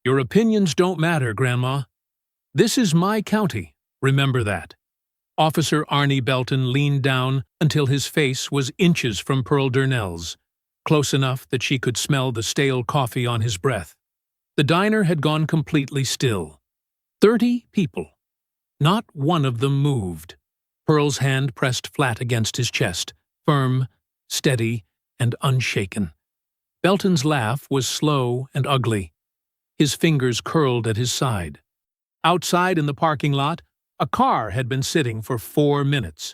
Your opinions don't matter, Grandma. This is my county, remember that. Officer Arnie Belton leaned down until his face was inches from Pearl Durnell's, close enough that she could smell the stale coffee on his breath. The diner had gone completely still. 30 people. Not one of them moved. Pearl's hand pressed flat against his chest, firm, steady, and unshaken. Belton's laugh was slow and ugly. His fingers curled at his side. Outside in the parking lot, a car had been sitting for 4 minutes.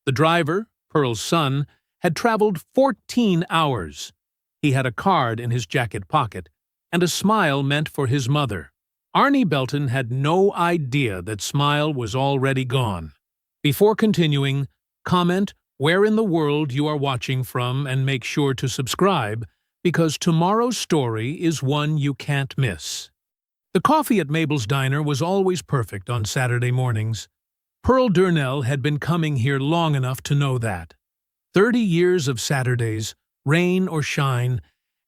The driver, Pearl's son, had traveled 14 hours. He had a card in his jacket pocket, and a smile meant for his mother. Arnie Belton had no idea that Smile was already gone. Before continuing, comment where in the world you are watching from and make sure to subscribe, because tomorrow's story is one you can't miss. The coffee at Mabel's diner was always perfect on Saturday mornings. Pearl Durnell had been coming here long enough to know that. 30 years of Saturdays, rain or shine,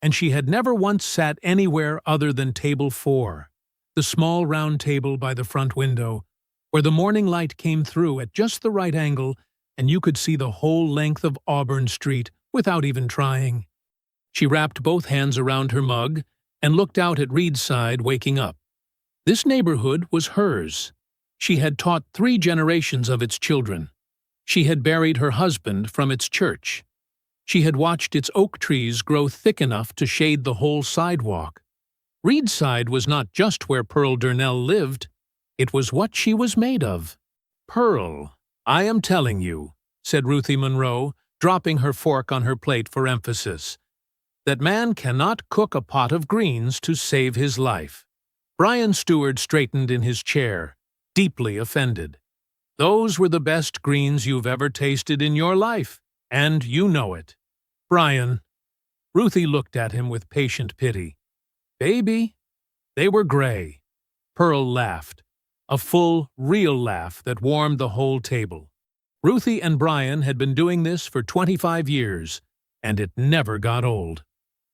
and she had never once sat anywhere other than table 4, the small round table by the front window, where the morning light came through at just the right angle and you could see the whole length of Auburn Street without even trying. She wrapped both hands around her mug and looked out at Reedside waking up. This neighborhood was hers. She had taught 3 generations of its children. She had buried her husband from its church. She had watched its oak trees grow thick enough to shade the whole sidewalk. Reedside was not just where Pearl Durnell lived. It was what she was made of. "Pearl, I am telling you," said Ruthie Monroe, dropping her fork on her plate for emphasis, "that man cannot cook a pot of greens to save his life." Brian Stewart straightened in his chair, deeply offended. "Those were the best greens you've ever tasted in your life, and you know it." "Brian." Ruthie looked at him with patient pity. "Baby, they were gray." Pearl laughed, a full, real laugh that warmed the whole table. Ruthie and Brian had been doing this for 25 years, and it never got old.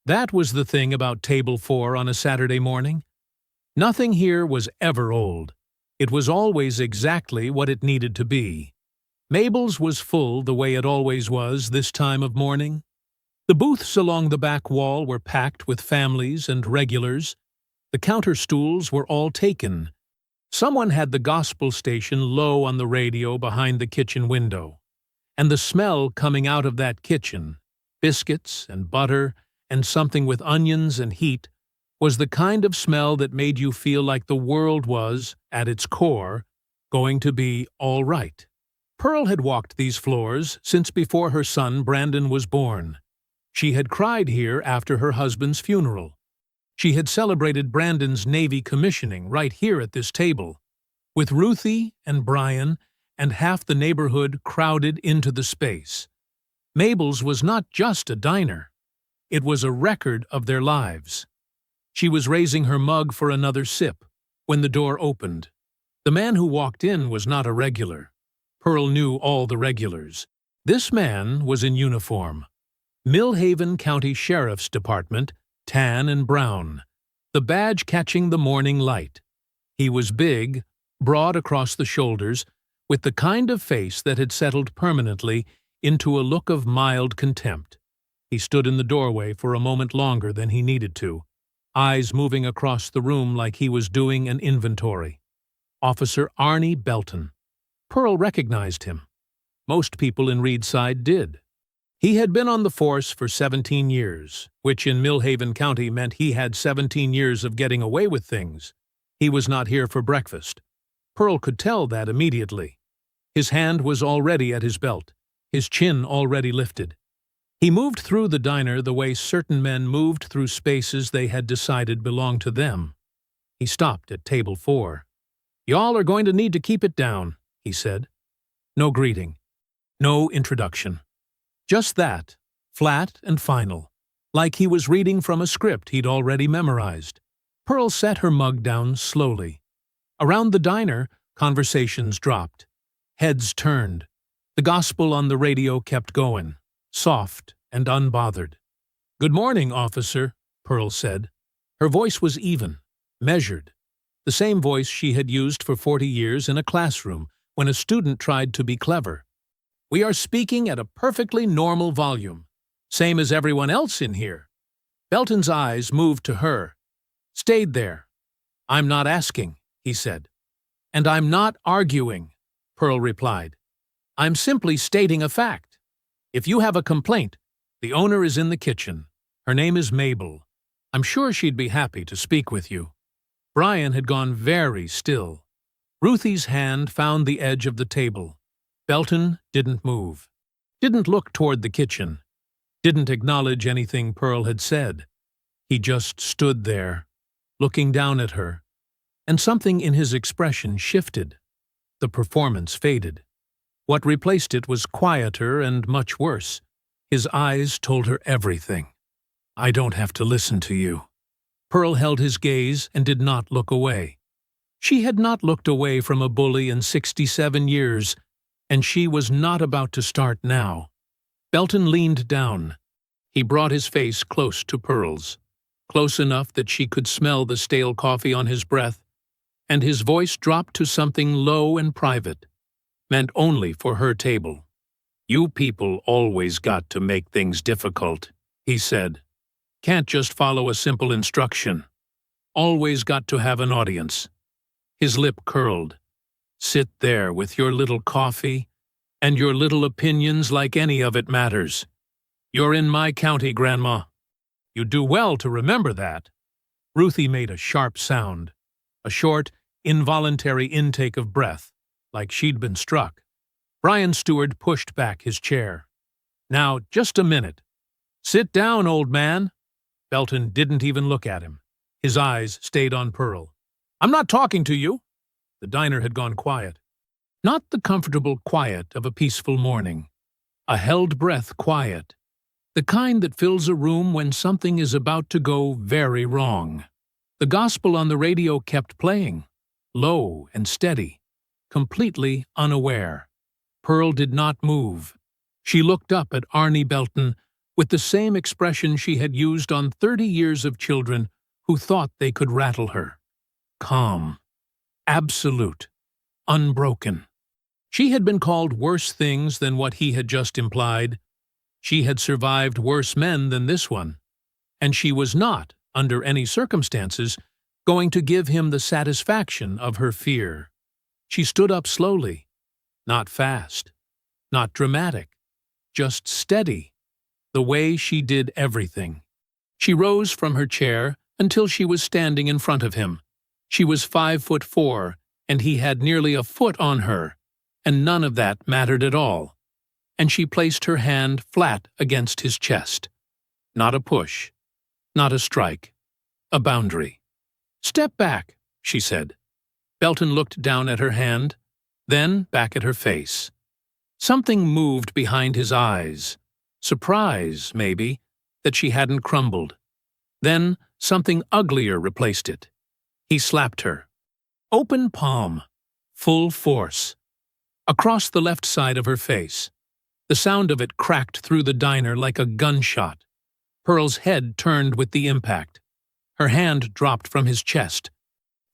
That was the thing about Table 4 on a Saturday morning. Nothing here was ever old. It was always exactly what it needed to be. Mabel's was full the way it always was this time of morning. The booths along the back wall were packed with families and regulars. The counter stools were all taken. Someone had the gospel station low on the radio behind the kitchen window. And the smell coming out of that kitchen, biscuits and butter and something with onions and heat, was the kind of smell that made you feel like the world was, at its core, going to be all right. Pearl had walked these floors since before her son Brandon was born. She had cried here after her husband's funeral. She had celebrated Brandon's Navy commissioning right here at this table, with Ruthie and Brian and half the neighborhood crowded into the space. Mabel's was not just a diner. It was a record of their lives. She was raising her mug for another sip when the door opened. The man who walked in was not a regular. Pearl knew all the regulars. This man was in uniform. Millhaven County Sheriff's Department, tan and brown, the badge catching the morning light. He was big, broad across the shoulders, with the kind of face that had settled permanently into a look of mild contempt. He stood in the doorway for a moment longer than he needed to, eyes moving across the room like he was doing an inventory. Officer Arnie Belton. Pearl recognized him. Most people in Reedside did. He had been on the force for 17 years, which in Millhaven County meant he had 17 years of getting away with things. He was not here for breakfast. Pearl could tell that immediately. His hand was already at his belt, his chin already lifted. He moved through the diner the way certain men moved through spaces they had decided belonged to them. He stopped at table 4. "Y'all are going to need to keep it down," he said. No greeting. No introduction. Just that, flat and final, like he was reading from a script he'd already memorized. Pearl set her mug down slowly. Around the diner, conversations dropped. Heads turned. The gospel on the radio kept going, soft and unbothered. "Good morning, officer," Pearl said. Her voice was even, measured, the same voice she had used for 40 years in a classroom when a student tried to be clever. "We are speaking at a perfectly normal volume, same as everyone else in here." Belton's eyes moved to her, stayed there. "I'm not asking," he said. "And I'm not arguing," Pearl replied. "I'm simply stating a fact. If you have a complaint, the owner is in the kitchen. Her name is Mabel. I'm sure she'd be happy to speak with you." Brian had gone very still. Ruthie's hand found the edge of the table. Belton didn't move, didn't look toward the kitchen, didn't acknowledge anything Pearl had said. He just stood there, looking down at her, and something in his expression shifted. The performance faded. What replaced it was quieter and much worse. His eyes told her everything. "I don't have to listen to you." Pearl held his gaze and did not look away. She had not looked away from a bully in 67 years, and she was not about to start now. Belton leaned down. He brought his face close to Pearl's, close enough that she could smell the stale coffee on his breath, and his voice dropped to something low and private, meant only for her table. "You people always got to make things difficult," he said. "Can't just follow a simple instruction. Always got to have an audience." His lip curled. "Sit there with your little coffee and your little opinions like any of it matters. You're in my county, Grandma. You do well to remember that." Ruthie made a sharp sound, a short, involuntary intake of breath, like she'd been struck. Brian Stewart pushed back his chair. "Now, just a minute. Sit down, old man." Belton didn't even look at him. His eyes stayed on Pearl. "I'm not talking to you." The diner had gone quiet. Not the comfortable quiet of a peaceful morning. A held-breath quiet. The kind that fills a room when something is about to go very wrong. The gospel on the radio kept playing, low and steady, completely unaware. Pearl did not move. She looked up at Arnie Belton with the same expression she had used on 30 years of children who thought they could rattle her. Calm. Absolute. Unbroken. She had been called worse things than what he had just implied. She had survived worse men than this one. And she was not, under any circumstances, going to give him the satisfaction of her fear. She stood up slowly. Not fast. Not dramatic. Just steady. The way she did everything. She rose from her chair until she was standing in front of him. She was 5'4", and he had nearly a foot on her, and none of that mattered at all. And she placed her hand flat against his chest. Not a push. Not a strike. A boundary. "Step back," she said. Belton looked down at her hand, then back at her face. Something moved behind his eyes. Surprise, maybe, that she hadn't crumbled. Then something uglier replaced it. He slapped her. Open palm. Full force. Across the left side of her face. The sound of it cracked through the diner like a gunshot. Pearl's head turned with the impact. Her hand dropped from his chest.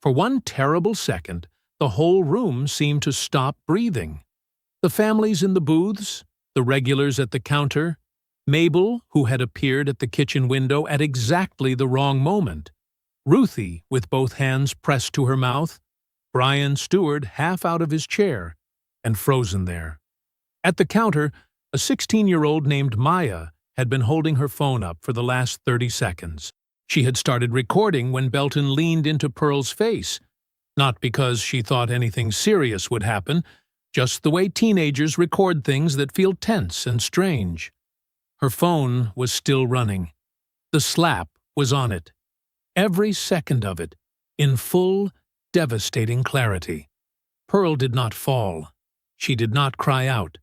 For one terrible second, the whole room seemed to stop breathing. The families in the booths, the regulars at the counter, Mabel, who had appeared at the kitchen window at exactly the wrong moment, Ruthie, with both hands pressed to her mouth, Brian Stewart half out of his chair and frozen there. At the counter, a 16-year-old named Maya had been holding her phone up for the last 30 seconds. She had started recording when Belton leaned into Pearl's face, not because she thought anything serious would happen, just the way teenagers record things that feel tense and strange. Her phone was still running. The slap was on it. Every second of it, in full, devastating clarity. Pearl did not fall. She did not cry out.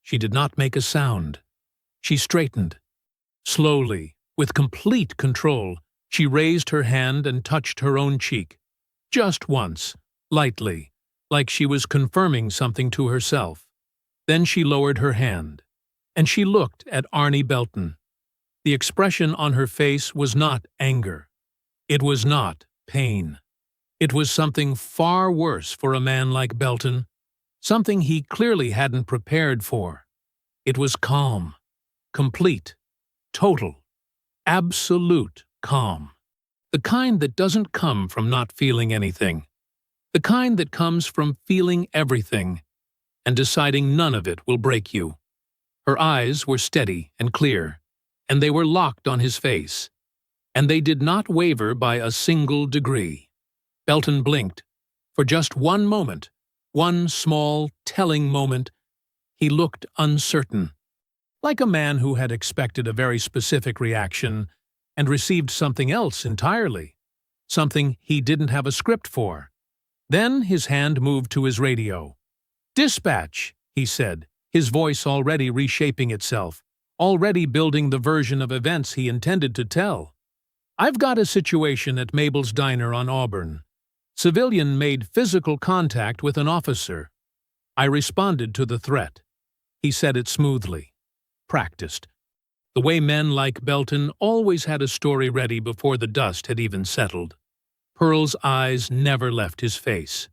She did not make a sound. She straightened. Slowly, with complete control, she raised her hand and touched her own cheek. Just once, lightly, like she was confirming something to herself. Then she lowered her hand, and she looked at Arnie Belton. The expression on her face was not anger. It was not pain. It was something far worse for a man like Belton, something he clearly hadn't prepared for. It was calm, complete, total, absolute calm. The kind that doesn't come from not feeling anything. The kind that comes from feeling everything and deciding none of it will break you. Her eyes were steady and clear, and they were locked on his face, and they did not waver by a single degree. Belton blinked. For just one moment, one small, telling moment, he looked uncertain, like a man who had expected a very specific reaction and received something else entirely, something he didn't have a script for. Then his hand moved to his radio. "Dispatch," he said, his voice already reshaping itself, already building the version of events he intended to tell. "I've got a situation at Mabel's diner on Auburn. Civilian made physical contact with an officer. I responded to the threat." He said it smoothly, practiced, the way men like Belton always had a story ready before the dust had even settled. Pearl's eyes never left his face.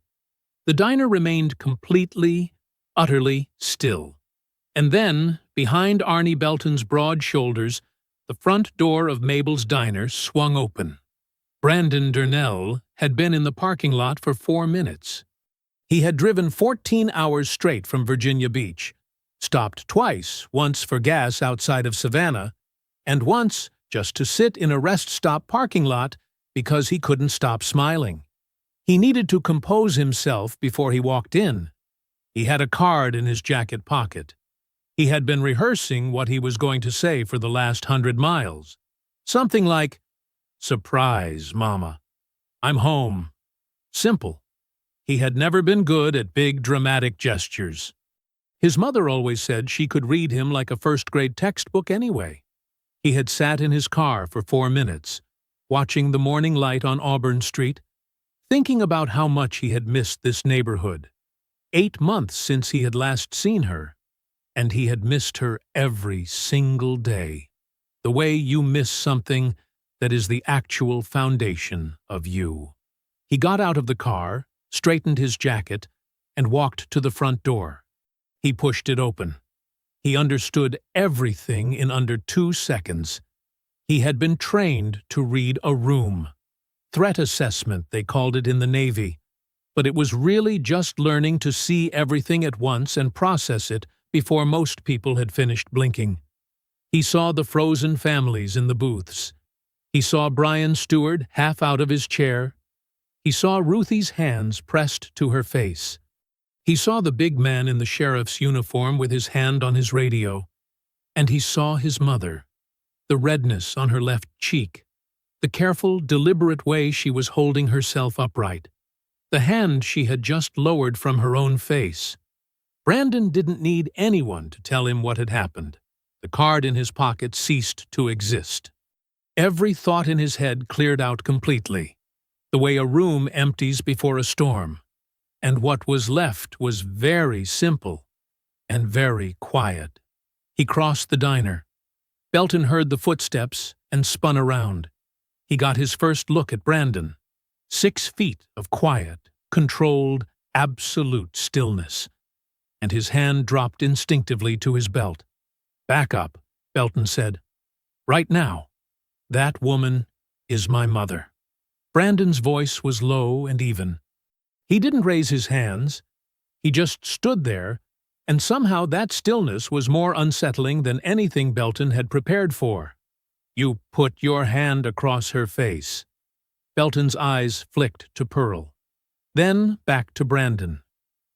The diner remained completely, utterly still. And then, behind Arnie Belton's broad shoulders, the front door of Mabel's diner swung open. Brandon Durnell had been in the parking lot for 4 minutes. He had driven 14 hours straight from Virginia Beach, stopped twice, once for gas outside of Savannah, and once just to sit in a rest stop parking lot because he couldn't stop smiling. He needed to compose himself before he walked in. He had a card in his jacket pocket. He had been rehearsing what he was going to say for the last 100 miles. Something like, "Surprise, Mama. I'm home." Simple. He had never been good at big, dramatic gestures. His mother always said she could read him like a first-grade textbook anyway. He had sat in his car for 4 minutes, watching the morning light on Auburn Street, thinking about how much he had missed this neighborhood. 8 months since he had last seen her, and he had missed her every single day, the way you miss something that is the actual foundation of you. He got out of the car, straightened his jacket, and walked to the front door. He pushed it open. He understood everything in under 2 seconds. He had been trained to read a room. Threat assessment, they called it in the Navy. But it was really just learning to see everything at once and process it before most people had finished blinking. He saw the frozen families in the booths. He saw Brian Stewart half out of his chair. He saw Ruthie's hands pressed to her face. He saw the big man in the sheriff's uniform with his hand on his radio. And he saw his mother, the redness on her left cheek, the careful, deliberate way she was holding herself upright, the hand she had just lowered from her own face. Brandon didn't need anyone to tell him what had happened. The card in his pocket ceased to exist. Every thought in his head cleared out completely, the way a room empties before a storm. And what was left was very simple and very quiet. He crossed the diner. Belton heard the footsteps and spun around. He got his first look at Brandon. 6 feet of quiet, controlled, absolute stillness. And his hand dropped instinctively to his belt. "Back up," Belton said. "Right now. That woman is my mother." Brandon's voice was low and even. He didn't raise his hands. He just stood there, and somehow that stillness was more unsettling than anything Belton had prepared for. "You put your hand across her face." Belton's eyes flicked to Pearl. Then back to Brandon.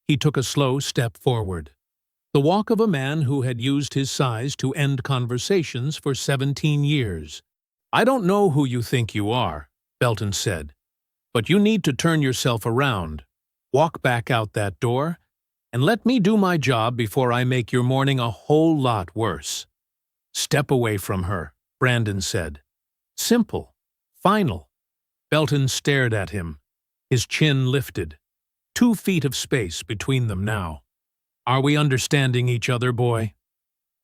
He took a slow step forward. The walk of a man who had used his size to end conversations for 17 years. "I don't know who you think you are," Belton said, "but you need to turn yourself around, walk back out that door, and let me do my job before I make your morning a whole lot worse." "Step away from her," Brandon said. Simple. Final. Belton stared at him, his chin lifted. 2 feet of space between them now. "Are we understanding each other, boy?"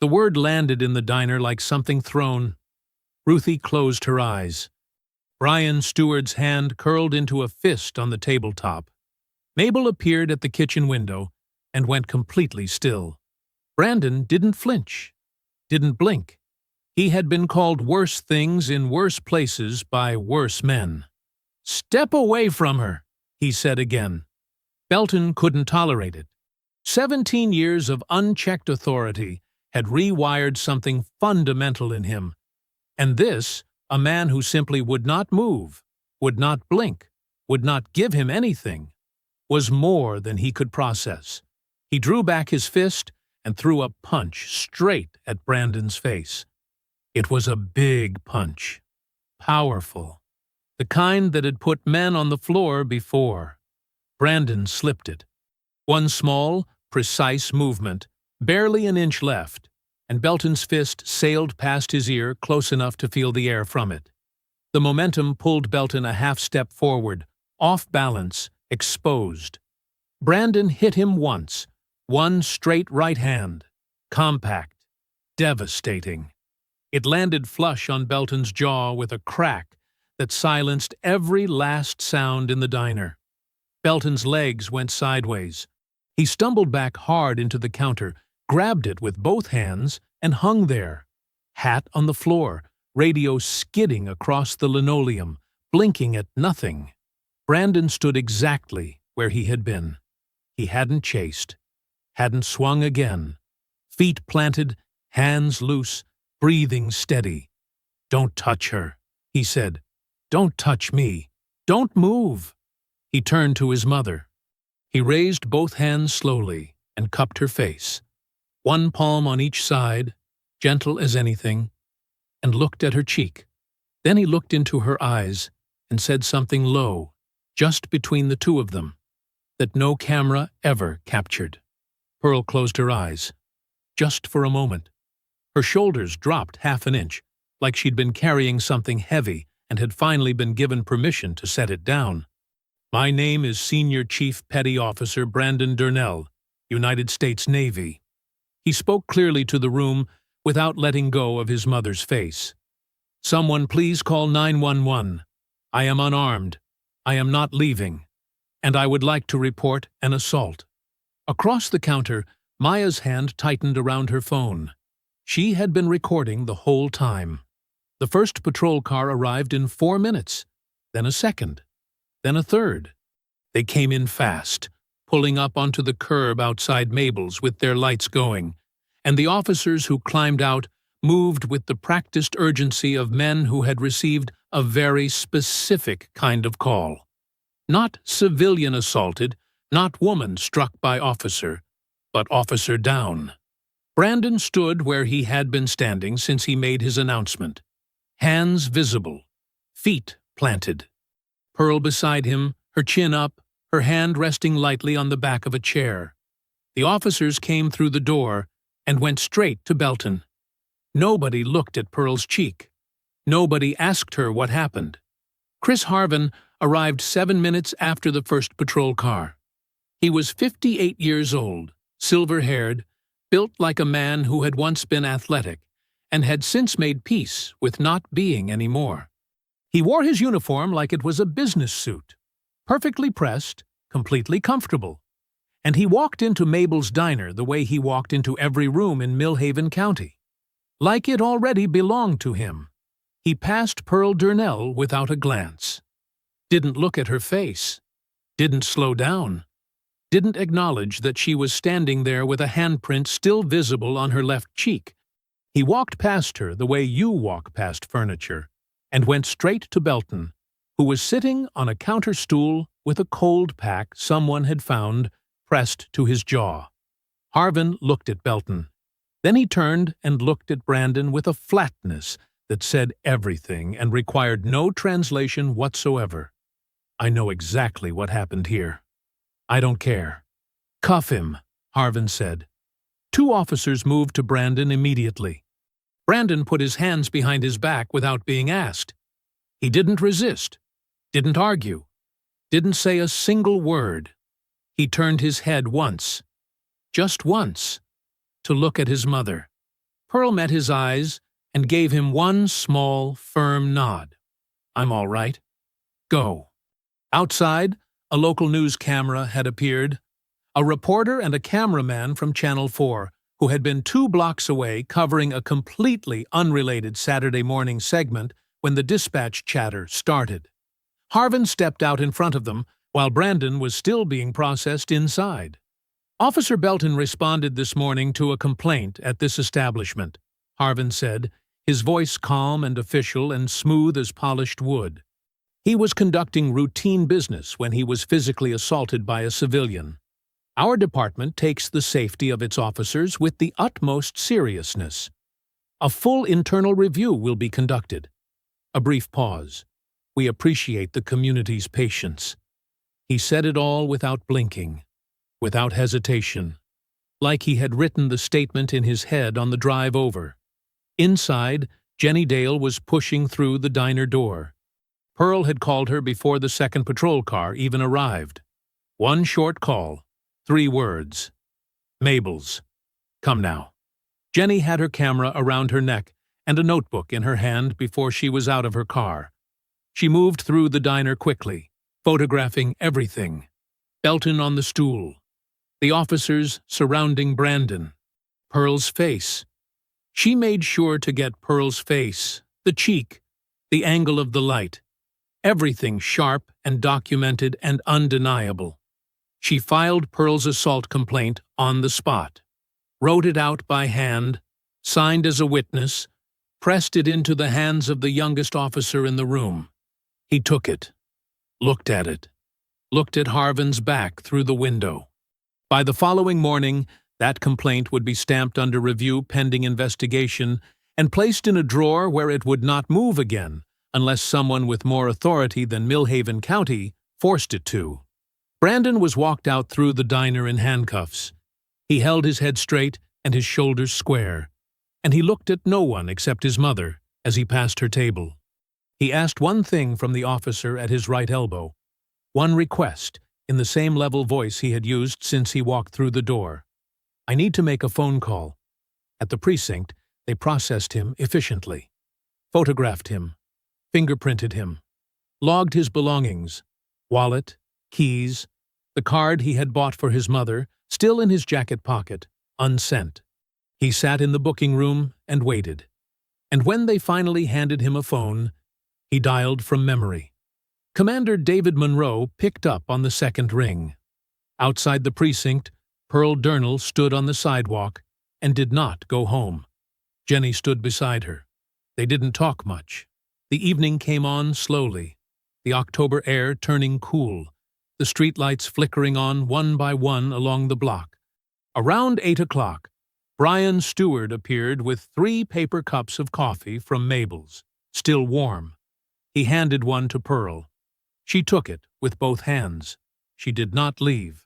The word landed in the diner like something thrown. Ruthie closed her eyes. Brian Stewart's hand curled into a fist on the tabletop. Mabel appeared at the kitchen window and went completely still. Brandon didn't flinch, didn't blink. He had been called worse things in worse places by worse men. "Step away from her," he said again. Belton couldn't tolerate it. 17 years of unchecked authority had rewired something fundamental in him. And this, a man who simply would not move, would not blink, would not give him anything, was more than he could process. He drew back his fist and threw a punch straight at Brandon's face. It was a big punch, powerful, the kind that had put men on the floor before. Brandon slipped it. One small, precise movement, barely an inch left, and Belton's fist sailed past his ear close enough to feel the air from it. The momentum pulled Belton a half step forward, off balance, exposed. Brandon hit him once, one straight right hand, compact, devastating. It landed flush on Belton's jaw with a crack that silenced every last sound in the diner. Belton's legs went sideways. He stumbled back hard into the counter, grabbed it with both hands, and hung there. Hat on the floor, radio skidding across the linoleum, blinking at nothing. Brandon stood exactly where he had been. He hadn't chased, hadn't swung again. Feet planted, hands loose, breathing steady. "Don't touch her," he said. "Don't touch me. Don't move." He turned to his mother. He raised both hands slowly and cupped her face, one palm on each side, gentle as anything, and looked at her cheek. Then he looked into her eyes and said something low, just between the two of them, that no camera ever captured. Pearl closed her eyes, just for a moment. Her shoulders dropped half an inch, like she'd been carrying something heavy and had finally been given permission to set it down. "My name is Senior Chief Petty Officer Brandon Durnell, United States Navy." He spoke clearly to the room without letting go of his mother's face. "Someone please call 911. I am unarmed. I am not leaving. And I would like to report an assault." Across the counter, Maya's hand tightened around her phone. She had been recording the whole time. The first patrol car arrived in 4 minutes, then a second, then a third. They came in fast, pulling up onto the curb outside Mabel's with their lights going, and the officers who climbed out moved with the practiced urgency of men who had received a very specific kind of call. Not civilian assaulted, not woman struck by officer, but officer down. Brandon stood where he had been standing since he made his announcement. Hands visible, feet planted. Pearl beside him, her chin up, her hand resting lightly on the back of a chair. The officers came through the door and went straight to Belton. Nobody looked at Pearl's cheek. Nobody asked her what happened. Chris Harvin arrived 7 minutes after the first patrol car. He was 58 years old, silver-haired, built like a man who had once been athletic and had since made peace with not being any more. He wore his uniform like it was a business suit, perfectly pressed, completely comfortable. And he walked into Mabel's diner the way he walked into every room in Millhaven County, like it already belonged to him. He passed Pearl Durnell without a glance. Didn't look at her face. Didn't slow down. Didn't acknowledge that she was standing there with a handprint still visible on her left cheek. He walked past her the way you walk past furniture, and went straight to Belton, who was sitting on a counter stool with a cold pack someone had found pressed to his jaw. Harvin looked at Belton. Then he turned and looked at Brandon with a flatness that said everything and required no translation whatsoever. "I know exactly what happened here. I don't care." "Cuff him," Harvin said. 2 officers moved to Brandon immediately. Brandon put his hands behind his back without being asked. He didn't resist, didn't argue, didn't say a single word. He turned his head once, just once, to look at his mother. Pearl met his eyes and gave him one small, firm nod. I'm all right. Go. Outside, a local news camera had appeared. A reporter and a cameraman from Channel 4, who had been 2 blocks away covering a completely unrelated Saturday morning segment when the dispatch chatter started. Harvin stepped out in front of them, while Brandon was still being processed inside. Officer Belton responded this morning to a complaint at this establishment, Harvin said, his voice calm and official and smooth as polished wood. He was conducting routine business when he was physically assaulted by a civilian. Our department takes the safety of its officers with the utmost seriousness. A full internal review will be conducted. A brief pause. We appreciate the community's patience. He said it all without blinking, without hesitation, like he had written the statement in his head on the drive over. Inside, Jenny Dale was pushing through the diner door. Pearl had called her before the second patrol car even arrived. One short call, 3 words. Mabel's. Come now. Jenny had her camera around her neck and a notebook in her hand before she was out of her car. She moved through the diner quickly, photographing everything. Belton on the stool. The officers surrounding Brandon. Pearl's face. She made sure to get Pearl's face, the cheek, the angle of the light. Everything sharp and documented and undeniable. She filed Pearl's assault complaint on the spot, wrote it out by hand, signed as a witness, pressed it into the hands of the youngest officer in the room. He took it, looked at Harvin's back through the window. By the following morning, that complaint would be stamped under review pending investigation and placed in a drawer where it would not move again unless someone with more authority than Millhaven County forced it to. Brandon was walked out through the diner in handcuffs. He held his head straight and his shoulders square, and he looked at no one except his mother as he passed her table. He asked one thing from the officer at his right elbow, one request in the same level voice he had used since he walked through the door. I need to make a phone call. At the precinct, they processed him efficiently, photographed him, fingerprinted him, logged his belongings, wallet, keys, the card he had bought for his mother, still in his jacket pocket, unsent. He sat in the booking room and waited. And when they finally handed him a phone, he dialed from memory. Commander David Monroe picked up on the second ring. Outside the precinct, Pearl Durnell stood on the sidewalk and did not go home. Jenny stood beside her. They didn't talk much. The evening came on slowly, the October air turning cool, the streetlights flickering on one by one along the block. Around 8 o'clock, Brian Stewart appeared with 3 paper cups of coffee from Mabel's, still warm. He handed one to Pearl. She took it with both hands. She did not leave.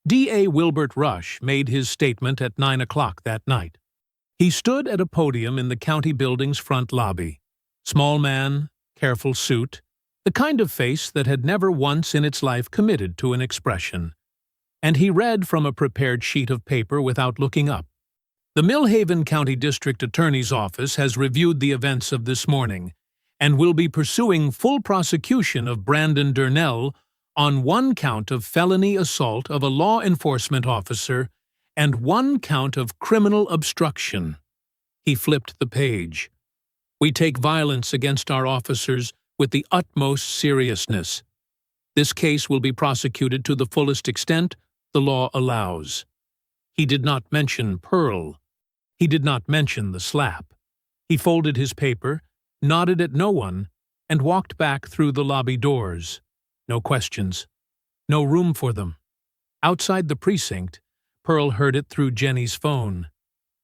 D.A. Wilbert Rush made his statement at 9 o'clock that night. He stood at a podium in the county building's front lobby. Small man, careful suit, the kind of face that had never once in its life committed to an expression. And he read from a prepared sheet of paper without looking up. The Millhaven County District Attorney's Office has reviewed the events of this morning and will be pursuing full prosecution of Brandon Durnell on 1 count of felony assault of a law enforcement officer and 1 count of criminal obstruction. He flipped the page. We take violence against our officers with the utmost seriousness. This case will be prosecuted to the fullest extent the law allows. He did not mention Pearl. He did not mention the slap. He folded his paper, nodded at no one, and walked back through the lobby doors. No questions. No room for them. Outside the precinct, Pearl heard it through Jenny's phone.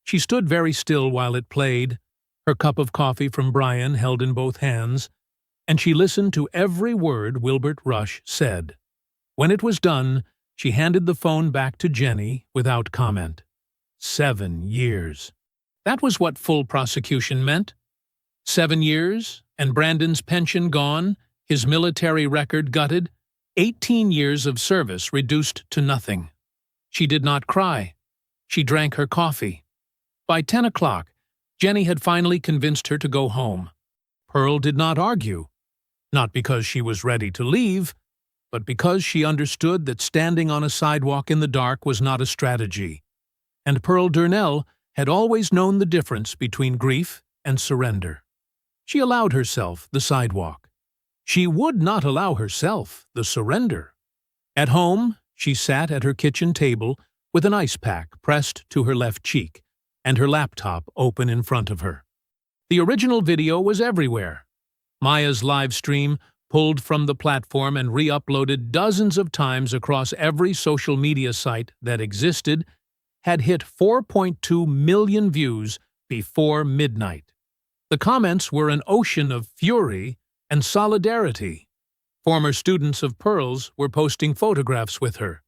She stood very still while it played, her cup of coffee from Brian held in both hands, and she listened to every word Wilbert Rush said. When it was done, she handed the phone back to Jenny without comment. 7 years. That was what full prosecution meant. 7 years, and Brandon's pension gone, his military record gutted, 18 years of service reduced to nothing. She did not cry. She drank her coffee. By 10 o'clock, Jenny had finally convinced her to go home. Pearl did not argue. Not because she was ready to leave, but because she understood that standing on a sidewalk in the dark was not a strategy. And Pearl Durnell had always known the difference between grief and surrender. She allowed herself the sidewalk. She would not allow herself the surrender. At home, she sat at her kitchen table with an ice pack pressed to her left cheek and her laptop open in front of her. The original video was everywhere. Maya's live stream, pulled from the platform and re-uploaded dozens of times across every social media site that existed, had hit 4.2 million views before midnight. The comments were an ocean of fury and solidarity. Former students of Pearl's were posting photographs with her.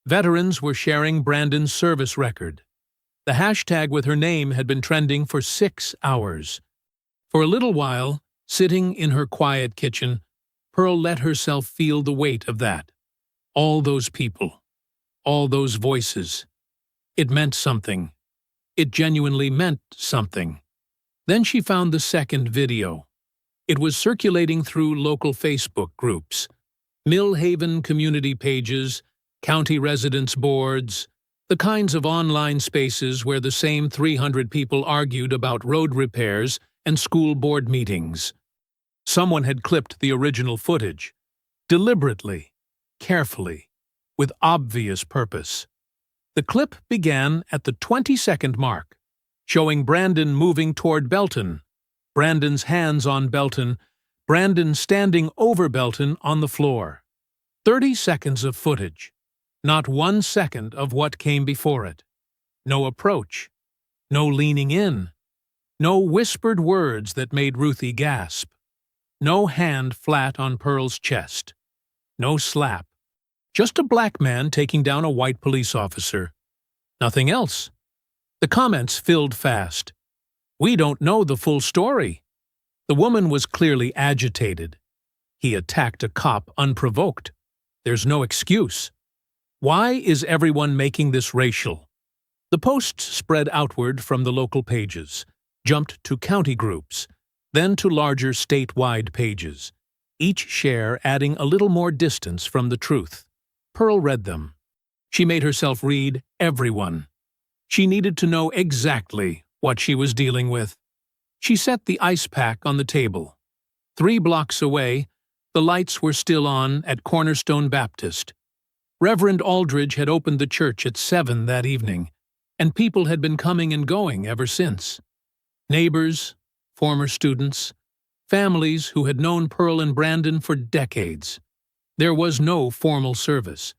Veterans were sharing Brandon's service record. The hashtag with her name had been trending for 6 hours. For a little while, sitting in her quiet kitchen, Pearl let herself feel the weight of that. All those people. All those voices. It meant something. It genuinely meant something. Then she found the second video. It was circulating through local Facebook groups, Mill Haven community pages, county residents' boards, the kinds of online spaces where the same 300 people argued about road repairs and school board meetings. Someone had clipped the original footage, deliberately, carefully, with obvious purpose. The clip began at the 20-second mark, showing Brandon moving toward Belton, Brandon's hands on Belton, Brandon standing over Belton on the floor. 30 seconds of footage, not 1 second of what came before it. No approach, no leaning in, no whispered words that made Ruthie gasp, no hand flat on Pearl's chest, no slap, just a black man taking down a white police officer. Nothing else. The comments filled fast. "We don't know the full story." The woman was clearly agitated. "He attacked a cop unprovoked. There's no excuse. Why is everyone making this racial?" The posts spread outward from the local pages, jumped to county groups, then to larger statewide pages, each share adding a little more distance from the truth. Pearl read them. She made herself read everyone. She needed to know exactly what she was dealing with. She set the ice pack on the table. 3 blocks away, the lights were still on at Cornerstone Baptist. Reverend Aldridge had opened the church at 7 that evening, and people had been coming and going ever since. Neighbors, former students, families who had known Pearl and Brandon for decades. There was no formal service.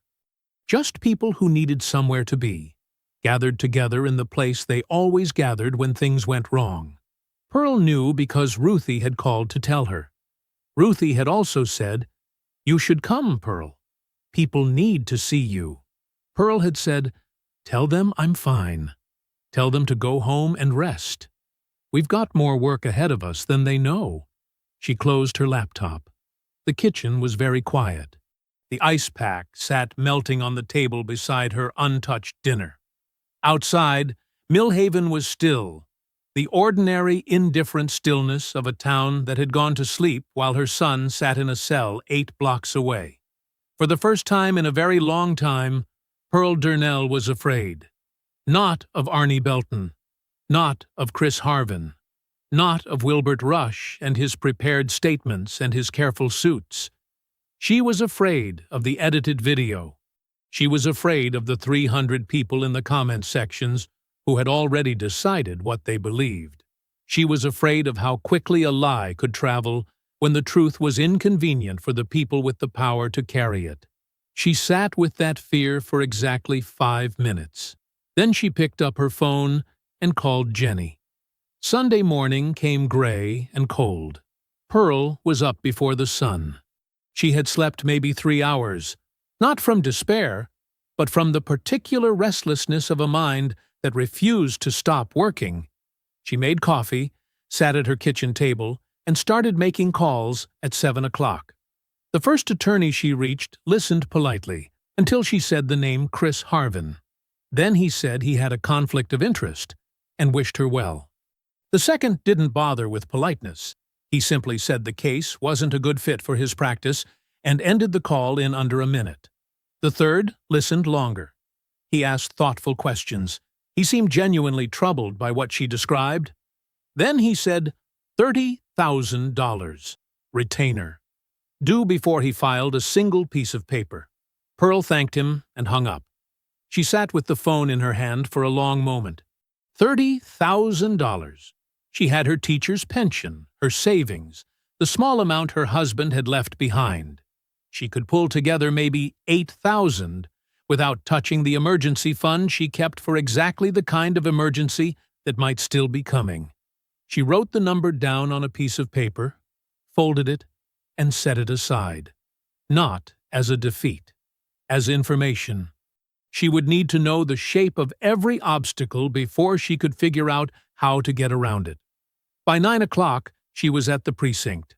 Just people who needed somewhere to be, gathered together in the place they always gathered when things went wrong. Pearl knew because Ruthie had called to tell her. Ruthie had also said, "You should come, Pearl. People need to see you." Pearl had said, "Tell them I'm fine. Tell them to go home and rest. We've got more work ahead of us than they know." She closed her laptop. The kitchen was very quiet. The ice pack sat melting on the table beside her untouched dinner. Outside, Mill Haven was still, the ordinary, indifferent stillness of a town that had gone to sleep while her son sat in a cell 8 blocks away. For the first time in a very long time, Pearl Durnell was afraid. Not of Arnie Belton, not of Chris Harvin, not of Wilbert Rush and his prepared statements and his careful suits. She was afraid of the edited video. She was afraid of the 300 people in the comment sections who had already decided what they believed. She was afraid of how quickly a lie could travel when the truth was inconvenient for the people with the power to carry it. She sat with that fear for exactly 5 minutes. Then she picked up her phone and called Jenny. Sunday morning came gray and cold. Pearl was up before the sun. She had slept maybe 3 hours, not from despair, but from the particular restlessness of a mind that refused to stop working. She made coffee, sat at her kitchen table, and started making calls at 7 o'clock. The first attorney she reached listened politely until she said the name Chris Harvin. Then he said he had a conflict of interest and wished her well. The second didn't bother with politeness. He simply said the case wasn't a good fit for his practice and ended the call in under a minute. The third listened longer. He asked thoughtful questions. He seemed genuinely troubled by what she described. Then he said, $30,000. Retainer. Due before he filed a single piece of paper. Pearl thanked him and hung up. She sat with the phone in her hand for a long moment. $30,000. She had her teacher's pension, her savings, the small amount her husband had left behind. She could pull together maybe $8,000 without touching the emergency fund she kept for exactly the kind of emergency that might still be coming. She wrote the number down on a piece of paper, folded it, and set it aside. Not as a defeat, as information. She would need to know the shape of every obstacle before she could figure out how to get around it. By 9 o'clock, she was at the precinct.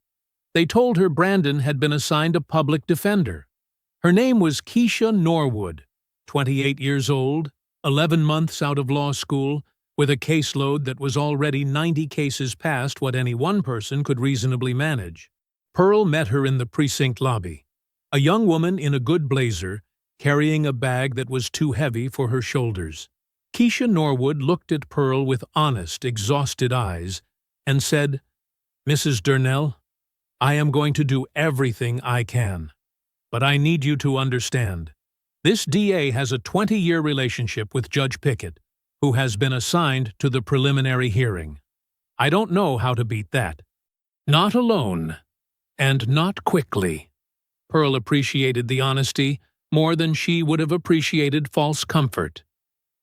They told her Brandon had been assigned a public defender. Her name was Keisha Norwood, 28 years old, 11 months out of law school, with a caseload that was already 90 cases past what any one person could reasonably manage. Pearl met her in the precinct lobby, a young woman in a good blazer, carrying a bag that was too heavy for her shoulders. Keisha Norwood looked at Pearl with honest, exhausted eyes and said, "Mrs. Durnell, I am going to do everything I can. But I need you to understand. This DA has a 20-year relationship with Judge Pickett, who has been assigned to the preliminary hearing. I don't know how to beat that. Not alone, and not quickly." Pearl appreciated the honesty more than she would have appreciated false comfort.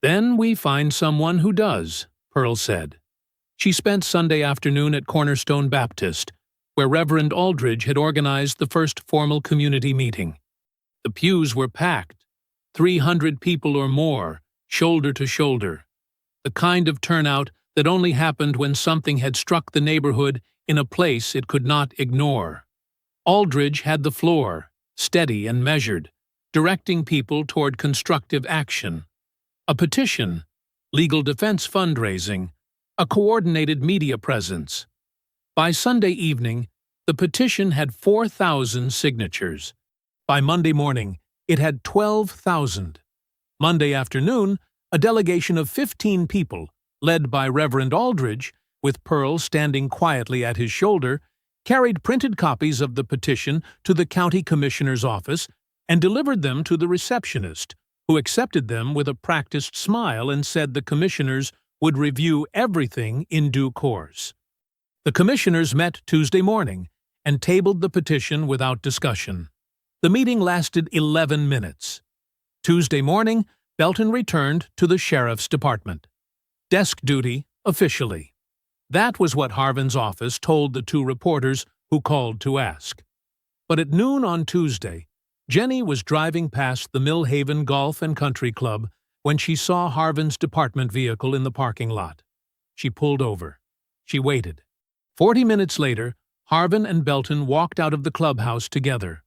"Then we find someone who does," Pearl said. She spent Sunday afternoon at Cornerstone Baptist, where Reverend Aldridge had organized the first formal community meeting. The pews were packed, 300 people or more, shoulder to shoulder, the kind of turnout that only happened when something had struck the neighborhood in a place it could not ignore. Aldridge had the floor, steady and measured, directing people toward constructive action. A petition, legal defense fundraising, a coordinated media presence. By Sunday evening, the petition had 4,000 signatures. By Monday morning, it had 12,000. Monday afternoon, a delegation of 15 people, led by Reverend Aldridge, with Pearl standing quietly at his shoulder, carried printed copies of the petition to the county commissioner's office and delivered them to the receptionist, who accepted them with a practiced smile and said the commissioners would review everything in due course. The commissioners met Tuesday morning and tabled the petition without discussion. The meeting lasted 11 minutes. Tuesday morning, Belton returned to the sheriff's department. Desk duty, officially. That was what Harvin's office told the two reporters who called to ask. But at noon on Tuesday, Jenny was driving past the Millhaven Golf and Country Club when she saw Harvin's department vehicle in the parking lot. She pulled over. She waited. 40 minutes later, Harvin and Belton walked out of the clubhouse together.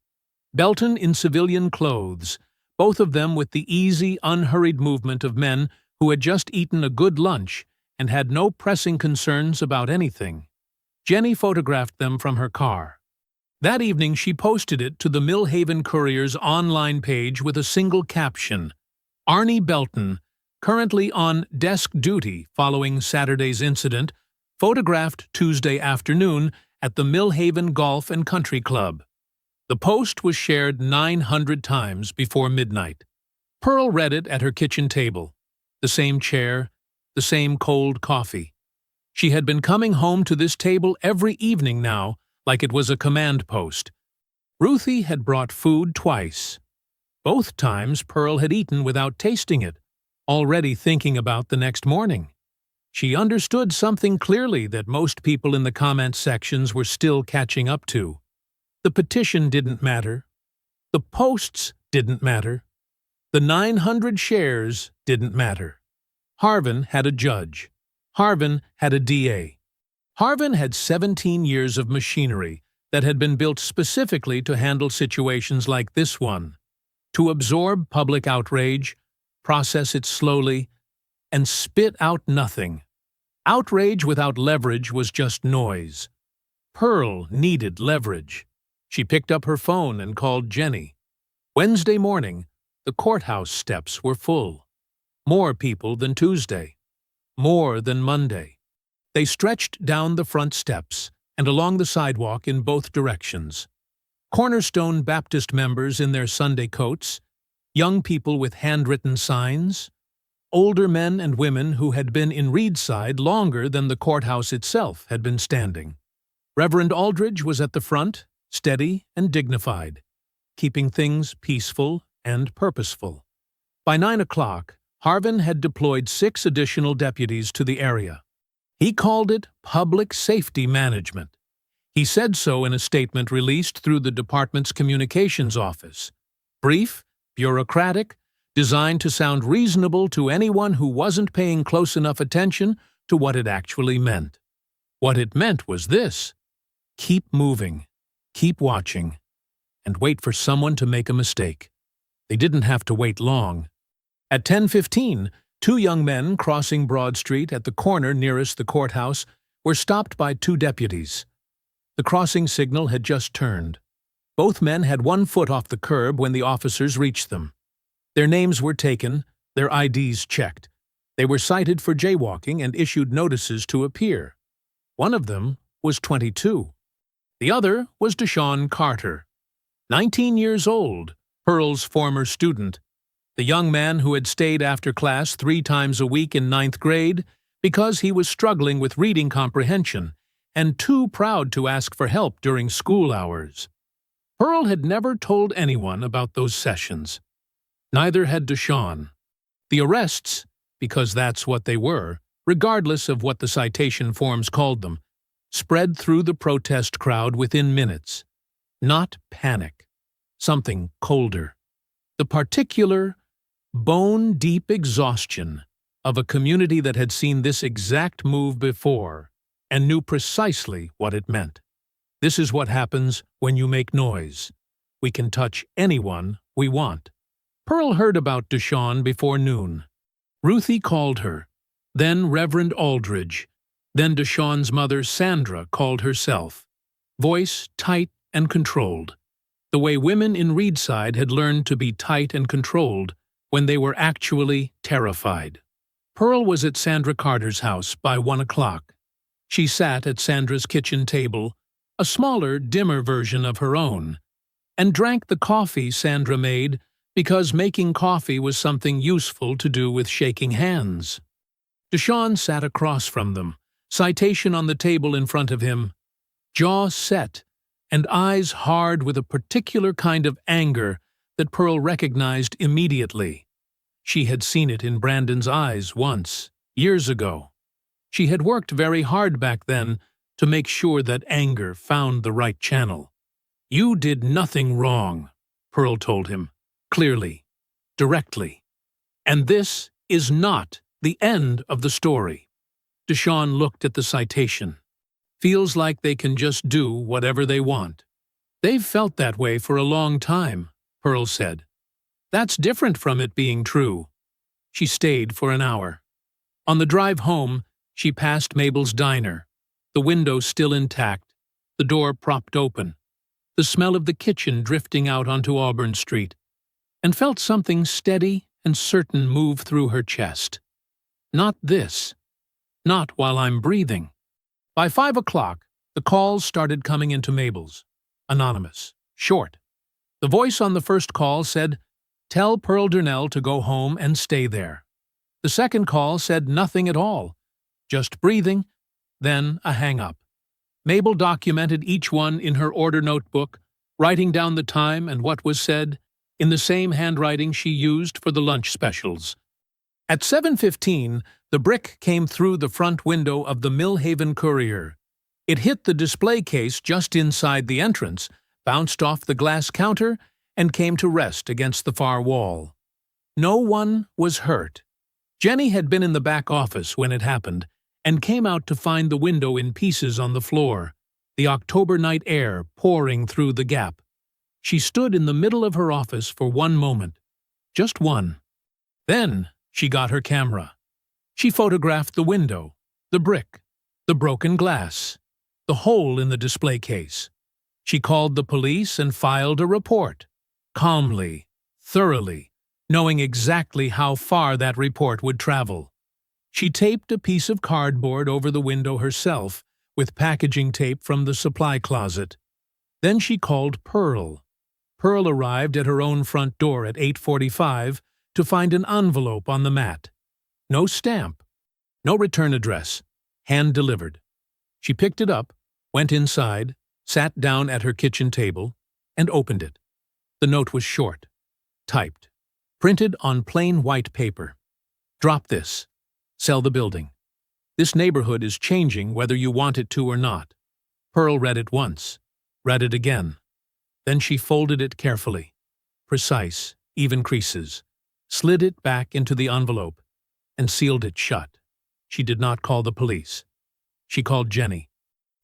Belton in civilian clothes, both of them with the easy, unhurried movement of men who had just eaten a good lunch and had no pressing concerns about anything. Jenny photographed them from her car. That evening she posted it to the Millhaven Courier's online page with a single caption, "Arnie Belton, currently on desk duty following Saturday's incident, photographed Tuesday afternoon at the Millhaven Golf and Country Club." The post was shared 900 times before midnight. Pearl read it at her kitchen table. The same chair, the same cold coffee. She had been coming home to this table every evening now, like it was a command post. Ruthie had brought food twice. Both times Pearl had eaten without tasting it, already thinking about the next morning. She understood something clearly that most people in the comment sections were still catching up to. The petition didn't matter. The posts didn't matter. The 900 shares didn't matter. Harvin had a judge. Harvin had a DA. Harvin had 17 years of machinery that had been built specifically to handle situations like this one, to absorb public outrage, process it slowly, and spit out nothing. Outrage without leverage was just noise. Pearl needed leverage. She picked up her phone and called Jenny. Wednesday morning, the courthouse steps were full. More people than Tuesday. More than Monday. They stretched down the front steps and along the sidewalk in both directions. Cornerstone Baptist members in their Sunday coats, young people with handwritten signs, older men and women who had been in Reedside longer than the courthouse itself had been standing. Reverend Aldridge was at the front, steady and dignified, keeping things peaceful and purposeful. By 9 o'clock, Harvin had deployed 6 additional deputies to the area. He called it public safety management. He said so in a statement released through the department's communications office. Brief, bureaucratic, designed to sound reasonable to anyone who wasn't paying close enough attention to what it actually meant. What it meant was this: keep moving, keep watching, and wait for someone to make a mistake. They didn't have to wait long. At 10:15, 2 young men crossing Broad Street at the corner nearest the courthouse were stopped by 2 deputies. The crossing signal had just turned. Both men had 1 foot off the curb when the officers reached them. Their names were taken, their IDs checked. They were cited for jaywalking and issued notices to appear. One of them was 22. The other was Deshaun Carter, 19 years old, Pearl's former student, the young man who had stayed after class 3 times a week in 9th grade because he was struggling with reading comprehension and too proud to ask for help during school hours. Pearl had never told anyone about those sessions. Neither had Deshaun. The arrests, because that's what they were, regardless of what the citation forms called them, spread through the protest crowd within minutes. Not panic. Something colder. The particular, bone-deep exhaustion of a community that had seen this exact move before and knew precisely what it meant. This is what happens when you make noise. We can touch anyone we want. Pearl heard about Deshaun before noon. Ruthie called her, then Reverend Aldridge, then Deshaun's mother Sandra called herself. Voice tight and controlled, the way women in Reedside had learned to be tight and controlled when they were actually terrified. Pearl was at Sandra Carter's house by 1 o'clock. She sat at Sandra's kitchen table, a smaller, dimmer version of her own, and drank the coffee Sandra made because making coffee was something useful to do with shaking hands. Deshaun sat across from them, citation on the table in front of him, jaw set and eyes hard with a particular kind of anger that Pearl recognized immediately. She had seen it in Brandon's eyes once, years ago. She had worked very hard back then to make sure that anger found the right channel. "You did nothing wrong," Pearl told him, clearly, directly. "And this is not the end of the story." Deshaun looked at the citation. "Feels like they can just do whatever they want." "They've felt that way for a long time," Pearl said. "That's different from it being true." She stayed for an hour. On the drive home, she passed Mabel's diner, the window still intact, the door propped open, the smell of the kitchen drifting out onto Auburn Street, and felt something steady and certain move through her chest. Not this. Not while I'm breathing. By 5 o'clock, the calls started coming into Mabel's. Anonymous. Short. The voice on the first call said, "Tell Pearl Durnell to go home and stay there." The second call said nothing at all. Just breathing, then a hang-up. Mabel documented each one in her order notebook, writing down the time and what was said, in the same handwriting she used for the lunch specials. At 7:15, the brick came through the front window of the Millhaven Courier. It hit the display case just inside the entrance, bounced off the glass counter, and came to rest against the far wall. No one was hurt. Jenny had been in the back office when it happened, and came out to find the window in pieces on the floor, the October night air pouring through the gap. She stood in the middle of her office for one moment. Just one. Then she got her camera. She photographed the window, the brick, the broken glass. the hole in the display case. She called the police and filed a report, calmly, thoroughly, knowing exactly how far that report would travel. She taped a piece of cardboard over the window herself with packaging tape from the supply closet. Then she called Pearl. Pearl arrived at her own front door at 8:45 to find an envelope on the mat. No stamp, no return address, hand-delivered. She picked it up, went inside, sat down at her kitchen table, and opened it. The note was short, typed, printed on plain white paper. Drop this. Sell the building. This neighborhood is changing whether you want it to or not. Pearl read it once, read it again. Then she folded it carefully, precise, even creases, slid it back into the envelope, and sealed it shut. She did not call the police. She called Jenny.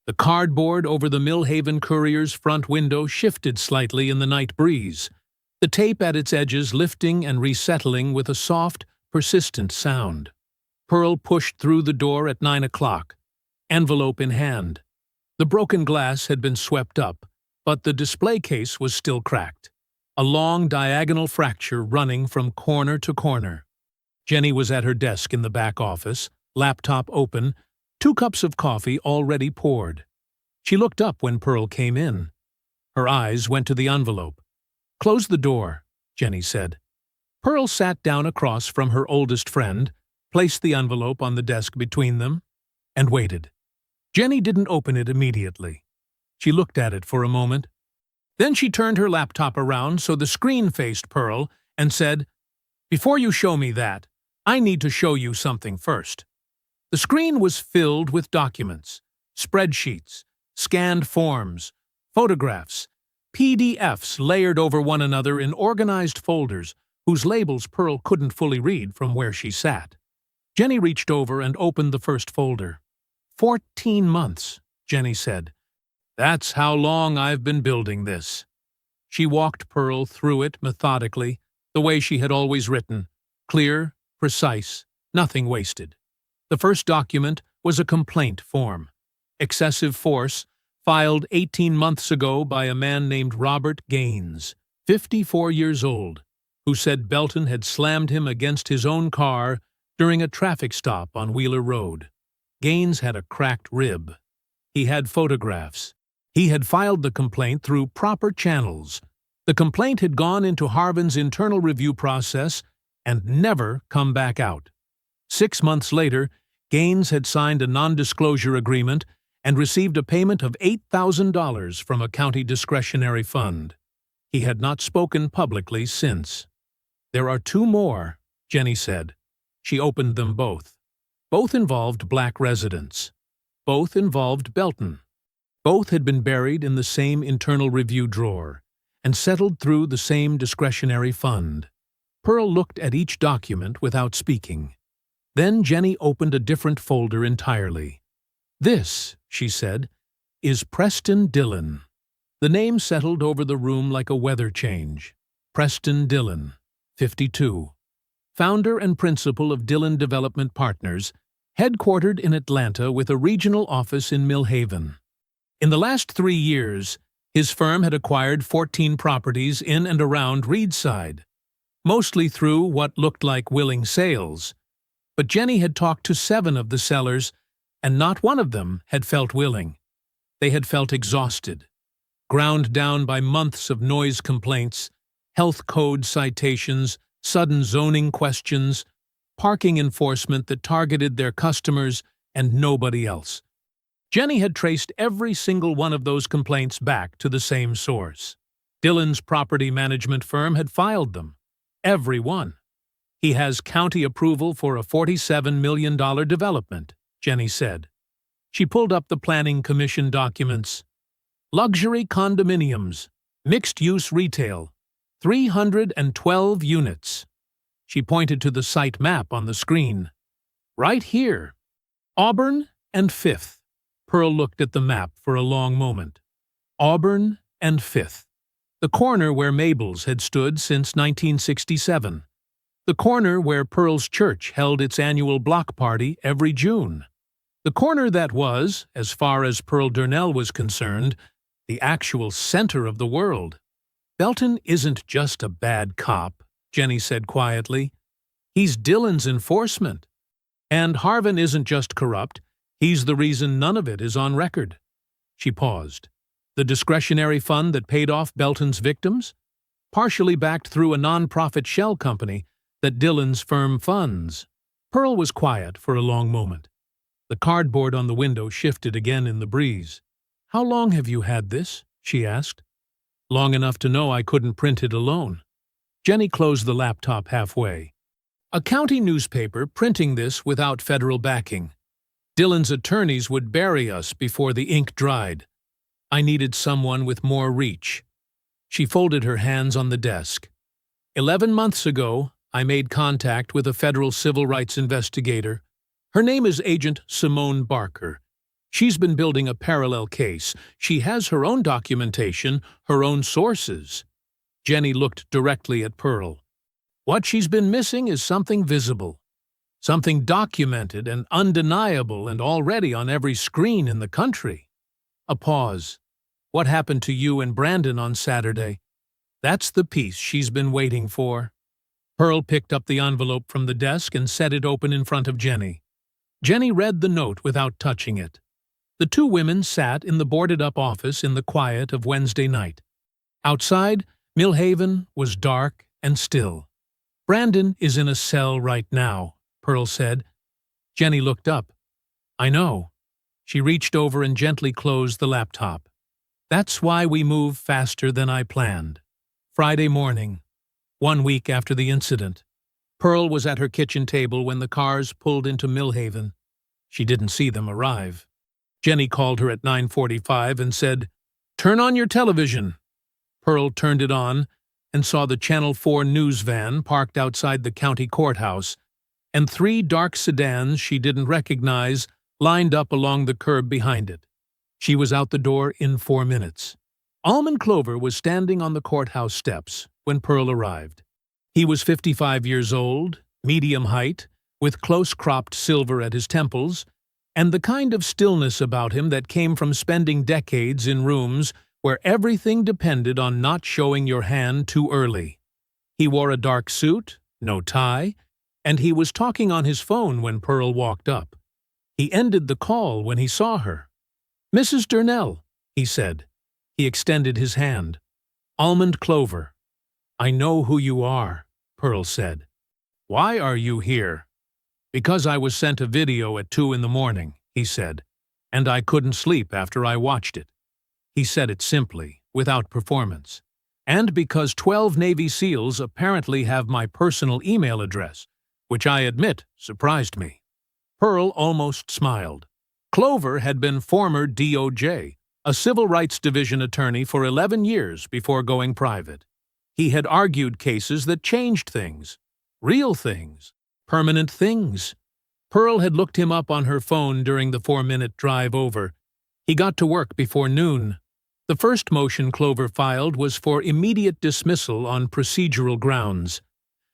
The cardboard over the Millhaven Courier's front window shifted slightly in the night breeze, the tape at its edges lifting and resettling with a soft, persistent sound. Pearl pushed through the door at 9 o'clock, envelope in hand. The broken glass had been swept up, but the display case was still cracked, a long diagonal fracture running from corner to corner. Jenny was at her desk in the back office, laptop open, 2 cups of coffee already poured. She looked up when Pearl came in. Her eyes went to the envelope. "Close the door," Jenny said. Pearl sat down across from her oldest friend, placed the envelope on the desk between them, and waited. Jenny didn't open it immediately. She looked at it for a moment. Then she turned her laptop around so the screen faced Pearl and said, "Before you show me that, I need to show you something first." The screen was filled with documents, spreadsheets, scanned forms, photographs, PDFs layered over one another in organized folders whose labels Pearl couldn't fully read from where she sat. Jenny reached over and opened the first folder. 14 months, Jenny said. "That's how long I've been building this." She walked Pearl through it methodically, the way she had always written, clear, precise, nothing wasted. The first document was a complaint form. Excessive force, filed 18 months ago by a man named Robert Gaines, 54 years old, who said Belton had slammed him against his own car during a traffic stop on Wheeler Road. Gaines had a cracked rib. He had photographs. He had filed the complaint through proper channels. The complaint had gone into Harvin's internal review process and never come back out. 6 months later, Gaines had signed a non-disclosure agreement and received a payment of $8,000 from a county discretionary fund. He had not spoken publicly since. "There are 2 more," Jenny said. She opened them both. Both involved black residents. Both involved Belton. Both had been buried in the same internal review drawer and settled through the same discretionary fund. Pearl looked at each document without speaking. Then Jenny opened a different folder entirely. "This," she said, "is Preston Dillon." The name settled over the room like a weather change. Preston Dillon, 52. Founder and principal of Dillon Development Partners, headquartered in Atlanta with a regional office in Millhaven. In the last 3 years, his firm had acquired 14 properties in and around Reedside, mostly through what looked like willing sales. But Jenny had talked to 7 of the sellers, and not one of them had felt willing. They had felt exhausted, ground down by months of noise complaints, health code citations, sudden zoning questions, parking enforcement that targeted their customers and nobody else. Jenny had traced every single one of those complaints back to the same source. Dillon's property management firm had filed them. Every one. "He has county approval for a $47 million development," Jenny said. She pulled up the Planning Commission documents. "Luxury condominiums, mixed-use retail, 312 units." She pointed to the site map on the screen. "Right here. Auburn and 5th. Pearl looked at the map for a long moment. Auburn and 5th. The corner where Mabel's had stood since 1967. The corner where Pearl's church held its annual block party every June. The corner that was, as far as Pearl Durnell was concerned, the actual center of the world. Belton isn't just a bad cop, Jenny said quietly. He's Dillon's enforcement. And Harvin isn't just corrupt, he's the reason none of it is on record. She paused. The discretionary fund that paid off Belton's victims? Partially backed through a non-profit shell company that Dillon's firm funds. Pearl was quiet for a long moment. The cardboard on the window shifted again in the breeze. "How long have you had this?" she asked. "Long enough to know I couldn't print it alone." Jenny closed the laptop halfway. "A county newspaper printing this without federal backing. Dillon's attorneys would bury us before the ink dried. I needed someone with more reach." She folded her hands on the desk. 11 months ago, I made contact with a federal civil rights investigator. Her name is Agent Simone Barker. She's been building a parallel case. She has her own documentation, her own sources. Jenny looked directly at Pearl. What she's been missing is something visible. Something documented and undeniable and already on every screen in the country. A pause. "What happened to you and Brandon on Saturday?" That's the piece she's been waiting for. Pearl picked up the envelope from the desk and set it open in front of Jenny. Jenny read the note without touching it. The two women sat in the boarded-up office in the quiet of Wednesday night. Outside, Millhaven was dark and still. "Brandon is in a cell right now," Pearl said. Jenny looked up. "I know." She reached over and gently closed the laptop. "That's why we move faster than I planned." Friday morning, 1 week after the incident. Pearl was at her kitchen table when the cars pulled into Millhaven. She didn't see them arrive. Jenny called her at 9:45 and said, "Turn on your television." Pearl turned it on and saw the Channel 4 news van parked outside the county courthouse, and 3 dark sedans she didn't recognize lined up along the curb behind it. She was out the door in 4 minutes. Almond Clover was standing on the courthouse steps when Pearl arrived. He was 55 years old, medium height, with close-cropped silver at his temples, and the kind of stillness about him that came from spending decades in rooms where everything depended on not showing your hand too early. He wore a dark suit, no tie, and he was talking on his phone when Pearl walked up. He ended the call when he saw her. "Mrs. Durnell," he said. He extended his hand. "Almond Clover." "I know who you are," Pearl said. "Why are you here?" "Because I was sent a video at 2 in the morning," he said, "and I couldn't sleep after I watched it." He said it simply, without performance. "And because 12 Navy SEALs apparently have my personal email address, which I admit surprised me." Pearl almost smiled. Clover had been former DOJ, a civil rights division attorney for 11 years before going private. He had argued cases that changed things, real things, permanent things. Pearl had looked him up on her phone during the 4-minute drive over. He got to work before noon. The first motion Clover filed was for immediate dismissal on procedural grounds.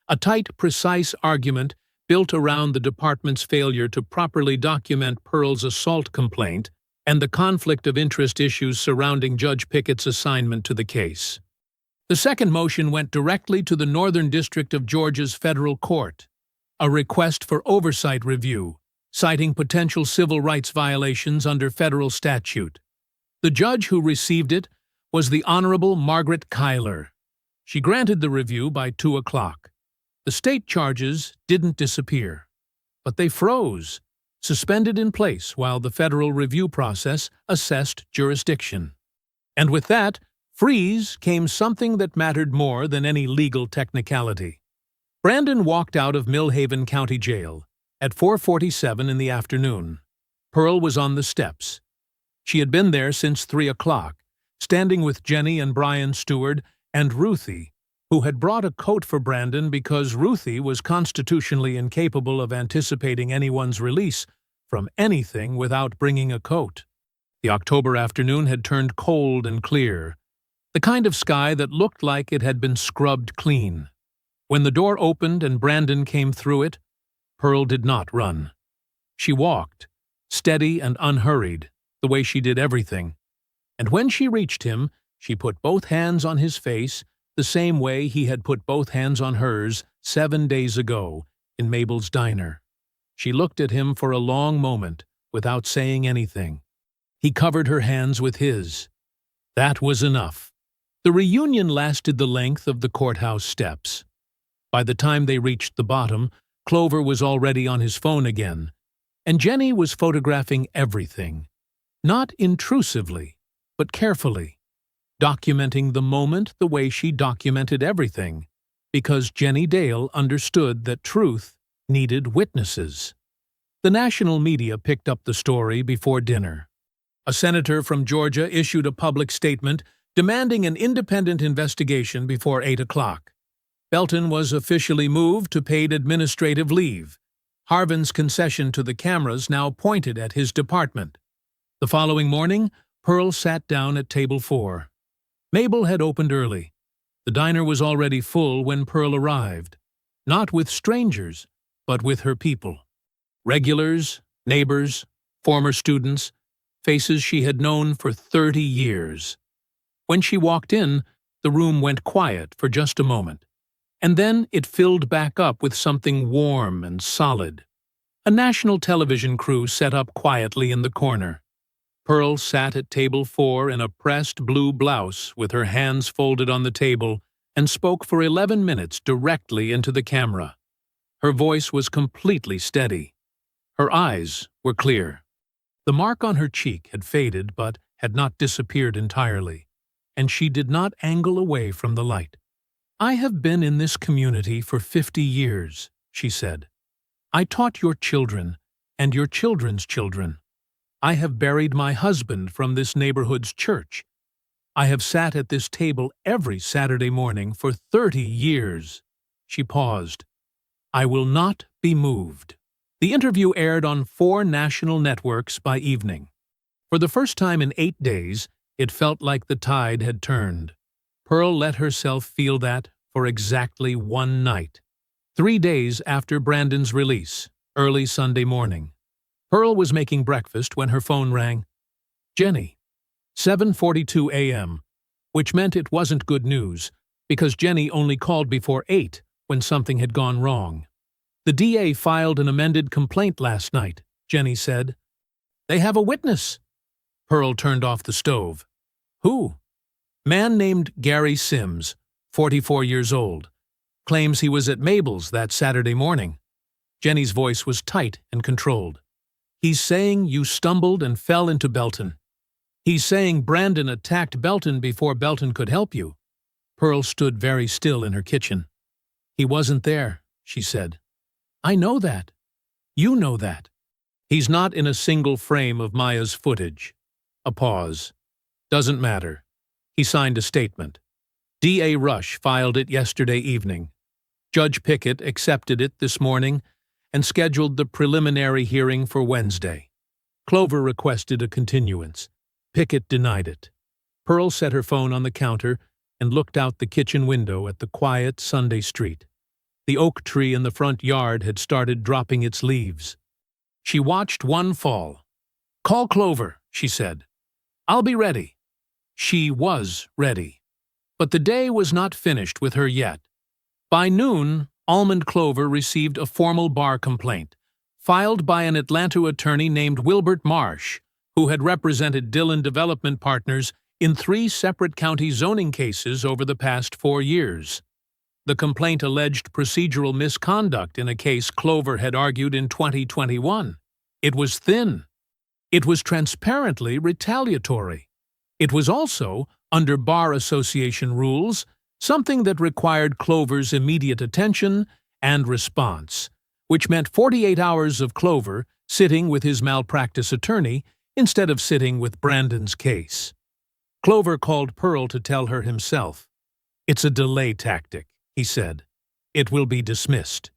A tight, precise argument built around the department's failure to properly document Pearl's assault complaint and the conflict of interest issues surrounding Judge Pickett's assignment to the case. The second motion went directly to the Northern District of Georgia's federal court, a request for oversight review, citing potential civil rights violations under federal statute. The judge who received it was the Honorable Margaret Kyler. She granted the review by 2 o'clock. The state charges didn't disappear, but they froze, suspended in place while the federal review process assessed jurisdiction. And with that freeze came something that mattered more than any legal technicality. Brandon walked out of Millhaven County Jail at 4:47 in the afternoon. Pearl was on the steps. She had been there since 3 o'clock, standing with Jenny and Brian Stewart and Ruthie, who had brought a coat for Brandon because Ruthie was constitutionally incapable of anticipating anyone's release from anything without bringing a coat. The October afternoon had turned cold and clear, the kind of sky that looked like it had been scrubbed clean. When the door opened and Brandon came through it, Pearl did not run. She walked, steady and unhurried, the way she did everything. And when she reached him, she put both hands on his face, the same way he had put both hands on hers 7 days ago in Mabel's diner. She looked at him for a long moment without saying anything. He covered her hands with his. That was enough. The reunion lasted the length of the courthouse steps. By the time they reached the bottom, Clover was already on his phone again, and Jenny was photographing everything. Not intrusively, but carefully, documenting the moment the way she documented everything, because Jenny Dale understood that truth needed witnesses. The national media picked up the story before dinner. A senator from Georgia issued a public statement demanding an independent investigation before 8 o'clock. Belton was officially moved to paid administrative leave. Harvin's concession to the cameras now pointed at his department. The following morning, Pearl sat down at table 4. Mabel had opened early. The diner was already full when Pearl arrived, not with strangers, but with her people. Regulars, neighbors, former students, faces she had known for 30 years. When she walked in, the room went quiet for just a moment, and then it filled back up with something warm and solid. A national television crew set up quietly in the corner. Pearl sat at table 4 in a pressed blue blouse with her hands folded on the table and spoke for 11 minutes directly into the camera. Her voice was completely steady. Her eyes were clear. The mark on her cheek had faded but had not disappeared entirely, and she did not angle away from the light. "I have been in this community for 50 years, she said. "I taught your children and your children's children. I have buried my husband from this neighborhood's church. I have sat at this table every Saturday morning for 30 years. She paused. "I will not be moved." The interview aired on 4 national networks by evening. For the first time in 8 days, it felt like the tide had turned. Pearl let herself feel that for exactly 1 night. 3 days after Brandon's release, early Sunday morning. Pearl was making breakfast when her phone rang. Jenny. 7:42 a.m., which meant it wasn't good news, because Jenny only called before 8 when something had gone wrong. "The DA filed an amended complaint last night," Jenny said. "They have a witness." Pearl turned off the stove. "Who?" "Man named Gary Sims, 44 years old. Claims he was at Mabel's that Saturday morning." Jenny's voice was tight and controlled. "He's saying you stumbled and fell into Belton. He's saying Brandon attacked Belton before Belton could help you." Pearl stood very still in her kitchen. "He wasn't there," she said. "I know that. You know that. He's not in a single frame of Maya's footage." A pause. "Doesn't matter." He signed a statement. D.A. Rush filed it yesterday evening. Judge Pickett accepted it this morning and scheduled the preliminary hearing for Wednesday. Clover requested a continuance. Pickett denied it. Pearl set her phone on the counter and looked out the kitchen window at the quiet Sunday street. The oak tree in the front yard had started dropping its leaves. She watched one fall. "Call Clover," she said. "I'll be ready." She was ready. But the day was not finished with her yet. By noon, Almond Clover received a formal bar complaint, filed by an Atlanta attorney named Wilbert Marsh, who had represented Dillon Development Partners in 3 separate county zoning cases over the past 4 years. The complaint alleged procedural misconduct in a case Clover had argued in 2021. It was thin. It was transparently retaliatory. It was also, under Bar Association rules, something that required Clover's immediate attention and response, which meant 48 hours of Clover sitting with his malpractice attorney instead of sitting with Brandon's case. Clover called Pearl to tell her himself. "It's a delay tactic," he said. "It will be dismissed.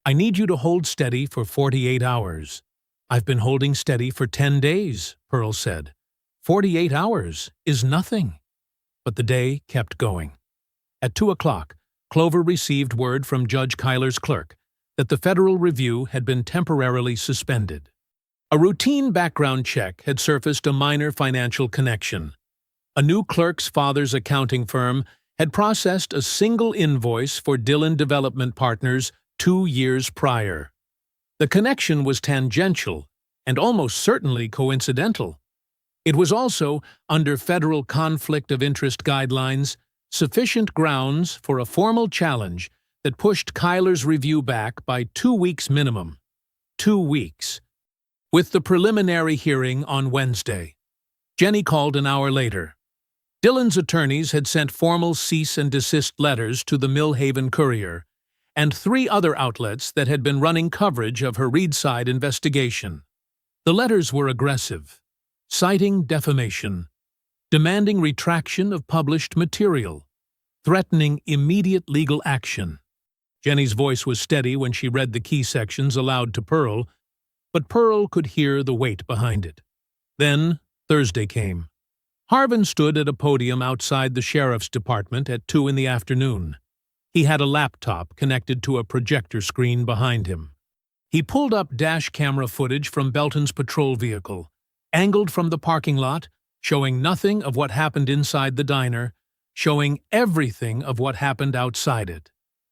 I need you to hold steady for 48 hours. "I've been holding steady for 10 days, Pearl said. 48 hours is nothing. But the day kept going. At 2 o'clock, Clover received word from Judge Kyler's clerk that the federal review had been temporarily suspended. A routine background check had surfaced a minor financial connection. A new clerk's father's accounting firm had processed a single invoice for Dillon Development Partners 2 years prior. The connection was tangential and almost certainly coincidental. It was also, under federal conflict of interest guidelines, sufficient grounds for a formal challenge that pushed Kyler's review back by 2 weeks minimum. 2 weeks. With the preliminary hearing on Wednesday, Jenny called an hour later. Dillon's attorneys had sent formal cease and desist letters to the Millhaven Courier and 3 other outlets that had been running coverage of her Reedside investigation. The letters were aggressive, citing defamation, demanding retraction of published material, threatening immediate legal action. Jenny's voice was steady when she read the key sections aloud to Pearl, but Pearl could hear the weight behind it. Then Thursday came. Harvin stood at a podium outside the sheriff's department at 2 in the afternoon. He had a laptop connected to a projector screen behind him. He pulled up dash camera footage from Belton's patrol vehicle, angled from the parking lot, showing nothing of what happened inside the diner, showing everything of what happened outside it.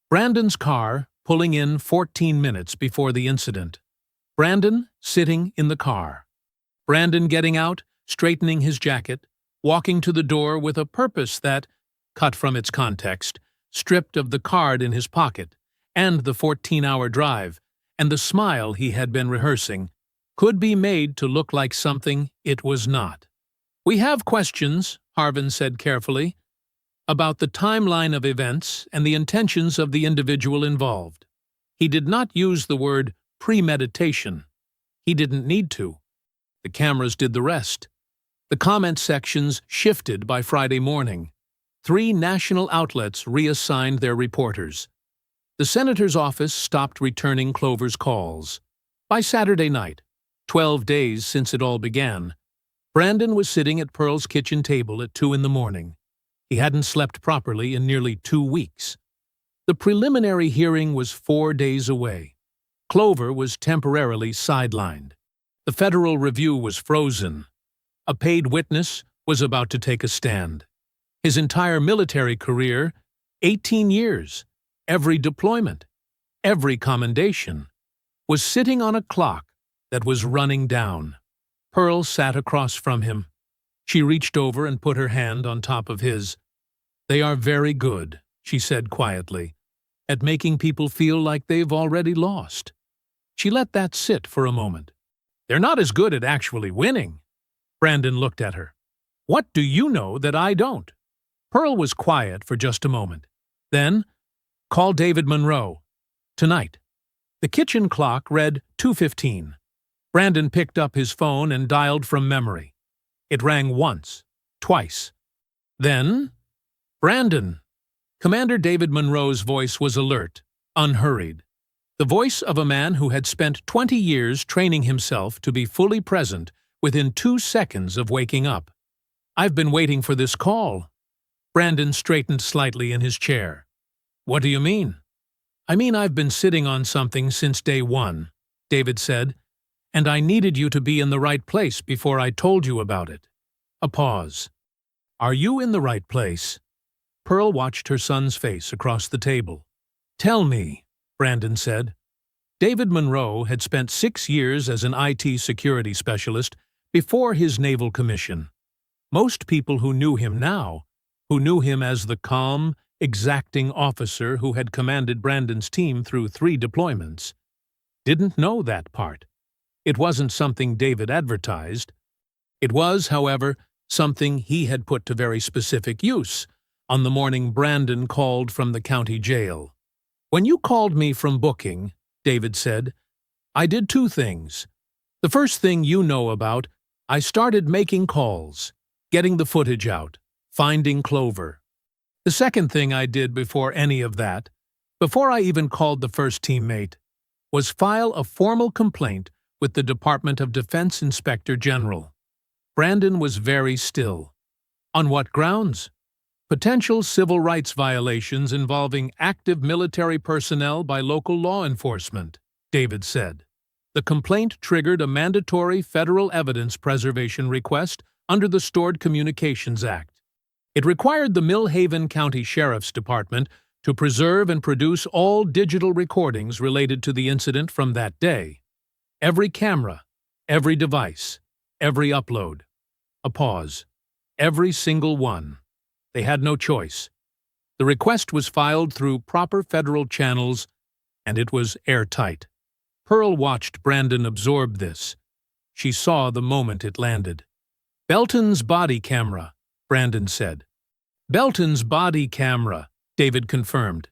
Brandon's car pulling in 14 minutes before the incident. Brandon sitting in the car. Brandon getting out, straightening his jacket, walking to the door with a purpose that, cut from its context, stripped of the card in his pocket, and the 14-hour drive, and the smile he had been rehearsing, could be made to look like something it was not. "We have questions," Harvin said carefully, "about the timeline of events and the intentions of the individual involved." He did not use the word premeditation. He didn't need to. The cameras did the rest. The comment sections shifted by Friday morning. 3 national outlets reassigned their reporters. The senator's office stopped returning Clover's calls. By Saturday night, 12 days since it all began, Brandon was sitting at Pearl's kitchen table at 2 in the morning. He hadn't slept properly in nearly 2 weeks. The preliminary hearing was 4 days away. Clover was temporarily sidelined. The federal review was frozen. A paid witness was about to take a stand. His entire military career, 18 years, every deployment, every commendation, was sitting on a clock that was running down. Pearl sat across from him. She reached over and put her hand on top of his. "They are very good," she said quietly, "at making people feel like they've already lost." She let that sit for a moment. "They're not as good at actually winning." Brandon looked at her. "What do you know that I don't?" Pearl was quiet for just a moment. Then, "Call David Monroe. Tonight." The kitchen clock read 2:15. Brandon picked up his phone and dialed from memory. It rang once, twice. Then, "Brandon." Commander David Monroe's voice was alert, unhurried. The voice of a man who had spent 20 years training himself to be fully present within 2 seconds of waking up. "I've been waiting for this call." Brandon straightened slightly in his chair. "What do you mean?" "I mean I've been sitting on something since day 1, David said, "and I needed you to be in the right place before I told you about it." A pause. "Are you in the right place?" Pearl watched her son's face across the table. "Tell me," Brandon said. David Monroe had spent 6 years as an IT security specialist before his naval commission. Most people who knew him now, who knew him as the calm, exacting officer who had commanded Brandon's team through 3 deployments, didn't know that part. It wasn't something David advertised. It was, however, something he had put to very specific use on the morning Brandon called from the county jail. "When you called me from booking," David said, "I did 2 things. The first thing you know about, I started making calls, getting the footage out, finding Clover. The second thing I did before any of that, before I even called the first teammate, was file a formal complaint with the Department of Defense Inspector General." Brandon was very still. "On what grounds?" "Potential civil rights violations involving active military personnel by local law enforcement," David said. The complaint triggered a mandatory federal evidence preservation request under the Stored Communications Act. It required the Millhaven County Sheriff's Department to preserve and produce all digital recordings related to the incident from that day. Every camera, every device, every upload. A pause. Every single one. They had no choice. The request was filed through proper federal channels, and it was airtight. Pearl watched Brandon absorb this. She saw the moment it landed. "Belton's body camera," Brandon said. "Belton's body camera," David confirmed.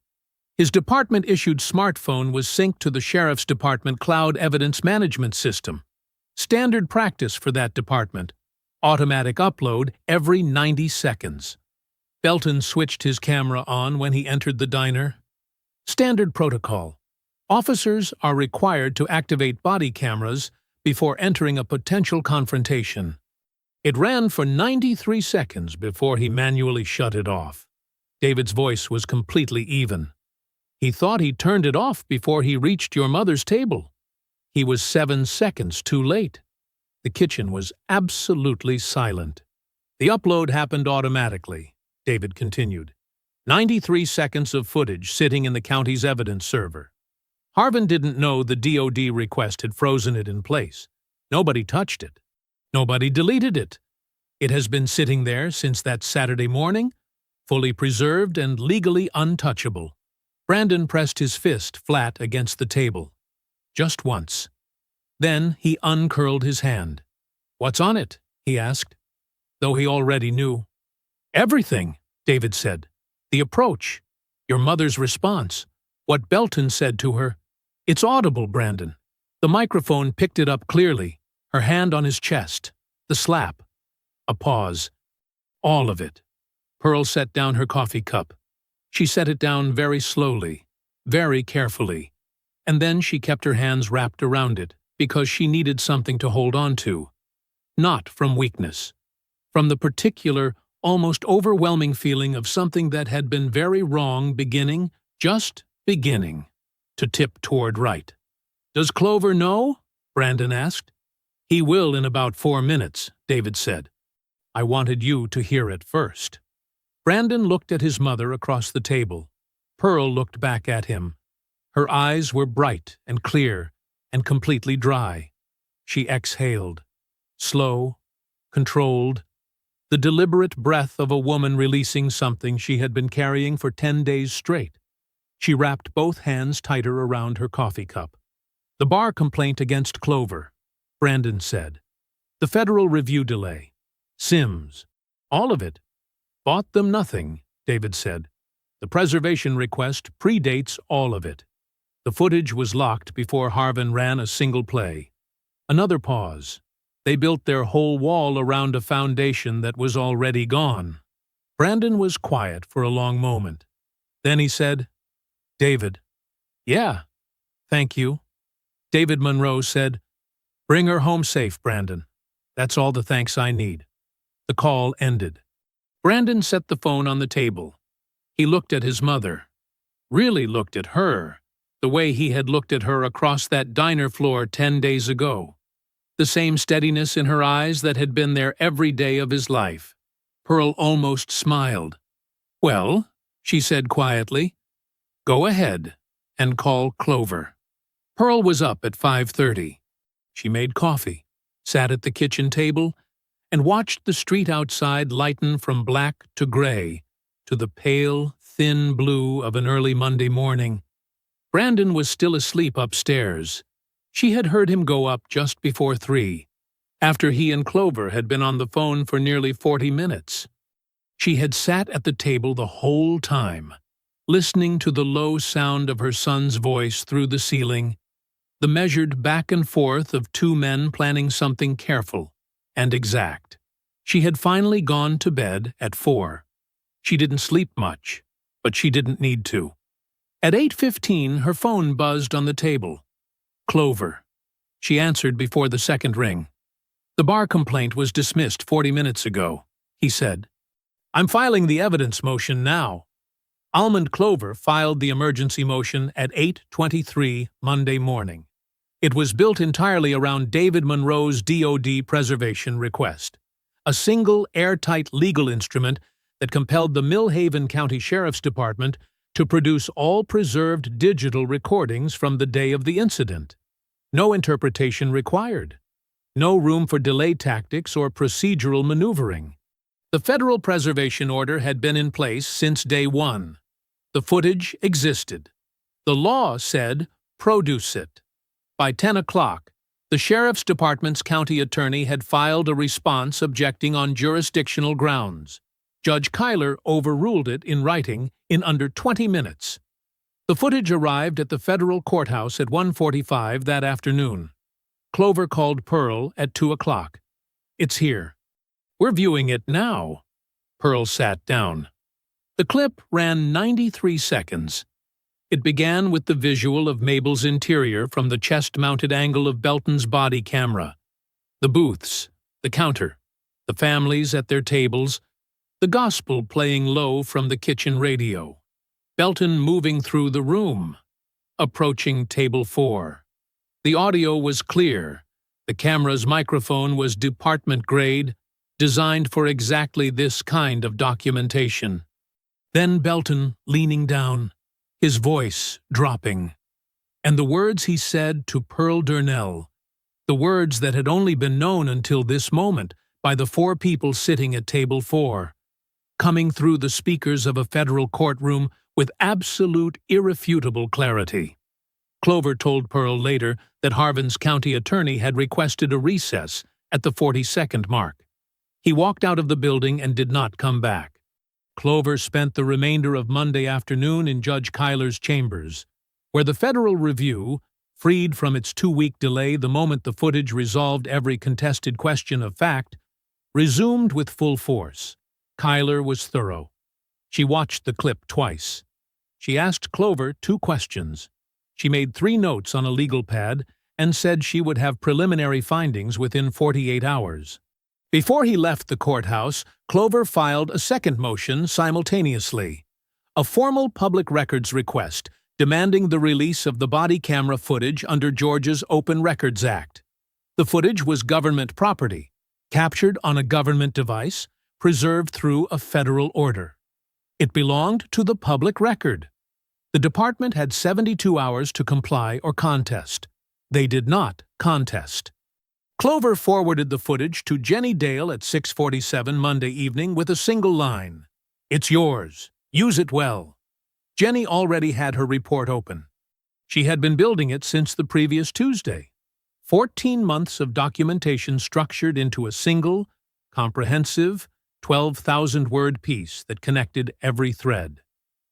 His department-issued smartphone was synced to the Sheriff's Department Cloud Evidence Management System. Standard practice for that department. Automatic upload every 90 seconds. Belton switched his camera on when he entered the diner. Standard protocol. Officers are required to activate body cameras before entering a potential confrontation. It ran for 93 seconds before he manually shut it off. David's voice was completely even. "He thought he turned it off before he reached your mother's table. He was 7 seconds too late." The kitchen was absolutely silent. "The upload happened automatically," David continued. 93 seconds of footage sitting in the county's evidence server. Harvin didn't know the DOD request had frozen it in place. Nobody touched it. Nobody deleted it. It has been sitting there since that Saturday morning, fully preserved and legally untouchable. Brandon pressed his fist flat against the table. Just once. Then he uncurled his hand. "What's on it?" he asked, though he already knew. "Everything," David said. "The approach, your mother's response, what Belton said to her. It's audible, Brandon." The microphone picked it up clearly, her hand on his chest, the slap. A pause. All of it. Pearl set down her coffee cup. She set it down very slowly, very carefully, and then she kept her hands wrapped around it because she needed something to hold on to. Not from weakness. From the particular, almost overwhelming feeling of something that had been very wrong beginning, just beginning, to tip toward right. "Does Clover know?" Brandon asked. "He will in about 4 minutes," David said. "I wanted you to hear it first." Brandon looked at his mother across the table. Pearl looked back at him. Her eyes were bright and clear and completely dry. She exhaled. Slow, controlled, the deliberate breath of a woman releasing something she had been carrying for 10 days straight. She wrapped both hands tighter around her coffee cup. "The bar complaint against Clover," Brandon said. "The federal review delay. Sims. All of it. Bought them nothing," David said. "The preservation request predates all of it. The footage was locked before Harvin ran a single play." Another pause. They built their whole wall around a foundation that was already gone. Brandon was quiet for a long moment. Then he said, "David." "Yeah, thank you." David Monroe said, "Bring her home safe, Brandon. That's all the thanks I need." The call ended. Brandon set the phone on the table. He looked at his mother. Really looked at her, the way he had looked at her across that diner floor 10 days ago. The same steadiness in her eyes that had been there every day of his life. Pearl almost smiled. "Well," she said quietly, "go ahead and call Clover." Pearl was up at 5:30. She made coffee, sat at the kitchen table, and watched the street outside lighten from black to gray to the pale, thin blue of an early Monday morning. Brandon was still asleep upstairs. She had heard him go up just before 3, after he and Clover had been on the phone for nearly 40 minutes. She had sat at the table the whole time, listening to the low sound of her son's voice through the ceiling, the measured back and forth of two men planning something careful and exact. She had finally gone to bed at 4. She didn't sleep much, but she didn't need to. At 8:15, her phone buzzed on the table. Clover. She answered before the second ring. "The bar complaint was dismissed 40 minutes ago," he said. "I'm filing the evidence motion now." Almond Clover filed the emergency motion at 8:23 Monday morning. It was built entirely around David Monroe's DoD preservation request, a single airtight legal instrument that compelled the Millhaven County Sheriff's Department to produce all preserved digital recordings from the day of the incident. No interpretation required. No room for delay tactics or procedural maneuvering. The federal preservation order had been in place since day one. The footage existed. The law said, produce it. By 10 o'clock, the Sheriff's Department's county attorney had filed a response objecting on jurisdictional grounds. Judge Kyler overruled it in writing in under 20 minutes. The footage arrived at the federal courthouse at 1:45 that afternoon. Clover called Pearl at 2 o'clock. "It's here. We're viewing it now." Pearl sat down. The clip ran 93 seconds. It began with the visual of Mabel's interior from the chest-mounted angle of Belton's body camera. The booths, the counter, the families at their tables, the gospel playing low from the kitchen radio. Belton moving through the room, approaching table 4. The audio was clear. The camera's microphone was department-grade, designed for exactly this kind of documentation. Then Belton leaning down, his voice dropping. And the words he said to Pearl Durnell, the words that had only been known until this moment by the 4 people sitting at table 4, coming through the speakers of a federal courtroom with absolute, irrefutable clarity. Clover told Pearl later that Harvin's county attorney had requested a recess at the 42nd mark. He walked out of the building and did not come back. Clover spent the remainder of Monday afternoon in Judge Kyler's chambers, where the Federal Review, freed from its 2-week delay the moment the footage resolved every contested question of fact, resumed with full force. Kyler was thorough. She watched the clip twice. She asked Clover 2 questions. She made 3 notes on a legal pad and said she would have preliminary findings within 48 hours. Before he left the courthouse, Clover filed a second motion simultaneously, a formal public records request demanding the release of the body camera footage under Georgia's Open Records Act. The footage was government property, captured on a government device, preserved through a federal order. It belonged to the public record. The department had 72 hours to comply or contest. They did not contest. Clover forwarded the footage to Jenny Dale at 6:47 Monday evening with a single line, "It's yours. Use it well." Jenny already had her report open. She had been building it since the previous Tuesday. 14 months of documentation structured into a single, comprehensive, 12,000-word piece that connected every thread.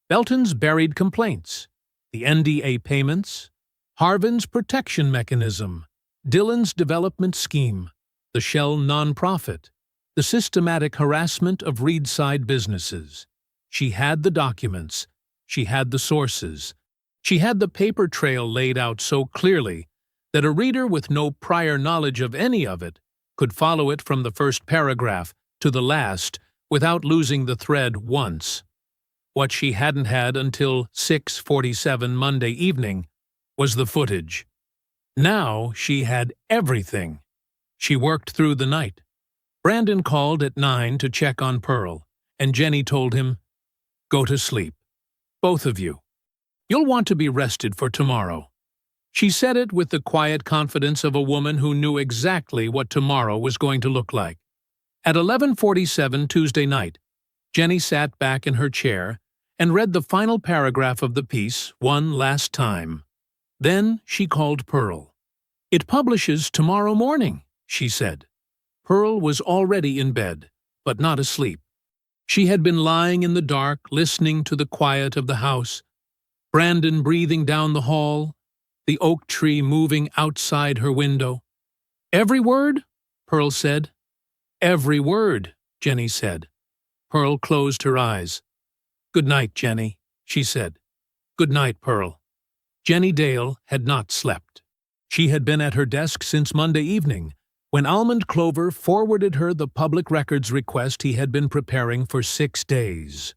Belton's buried complaints, the NDA payments, Harvin's protection mechanism, Dillon's development scheme, the Shell nonprofit, the systematic harassment of Reedside businesses. She had the documents. She had the sources. She had the paper trail laid out so clearly that a reader with no prior knowledge of any of it could follow it from the first paragraph to the last without losing the thread once. What she hadn't had until 6:47 Monday evening was the footage. Now she had everything. She worked through the night. Brandon called at 9 to check on Pearl, and Jenny told him, "Go to sleep. Both of you. You'll want to be rested for tomorrow." She said it with the quiet confidence of a woman who knew exactly what tomorrow was going to look like. At 11:47 Tuesday night, Jenny sat back in her chair and read the final paragraph of the piece one last time. Then she called Pearl. "It publishes tomorrow morning," she said. Pearl was already in bed, but not asleep. She had been lying in the dark, listening to the quiet of the house, Brandon breathing down the hall, the oak tree moving outside her window. "Every word?" Pearl said. "Every word," Jenny said. Pearl closed her eyes. "Good night, Jenny," she said. "Good night, Pearl." Jenny Dale had not slept. She had been at her desk since Monday evening, when Almond Clover forwarded her the public records request he had been preparing for 6 days.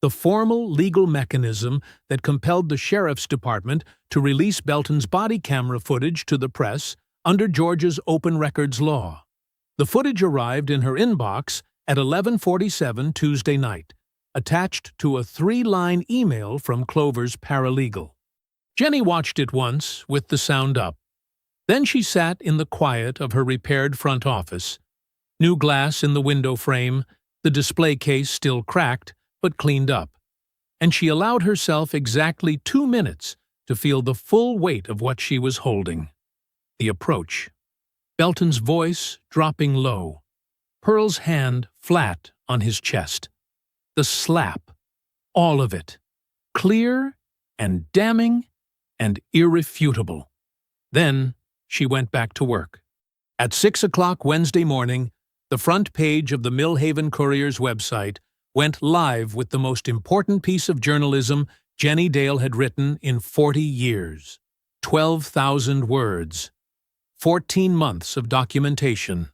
the formal legal mechanism that compelled the sheriff's department to release Belton's body camera footage to the press under Georgia's open records law. The footage arrived in her inbox at 11:47 Tuesday night, attached to a 3-line email from Clover's paralegal. Jenny watched it once with the sound up. Then she sat in the quiet of her repaired front office. New glass in the window frame, the display case still cracked but cleaned up, and she allowed herself exactly 2 minutes to feel the full weight of what she was holding. The approach. Belton's voice dropping low. Pearl's hand flat on his chest. The slap. All of it. Clear and damning and irrefutable. Then she went back to work. At 6 o'clock Wednesday morning, the front page of the Millhaven Courier's website went live with the most important piece of journalism Jenny Dale had written in 40 years. 12,000 words. 14 months of documentation.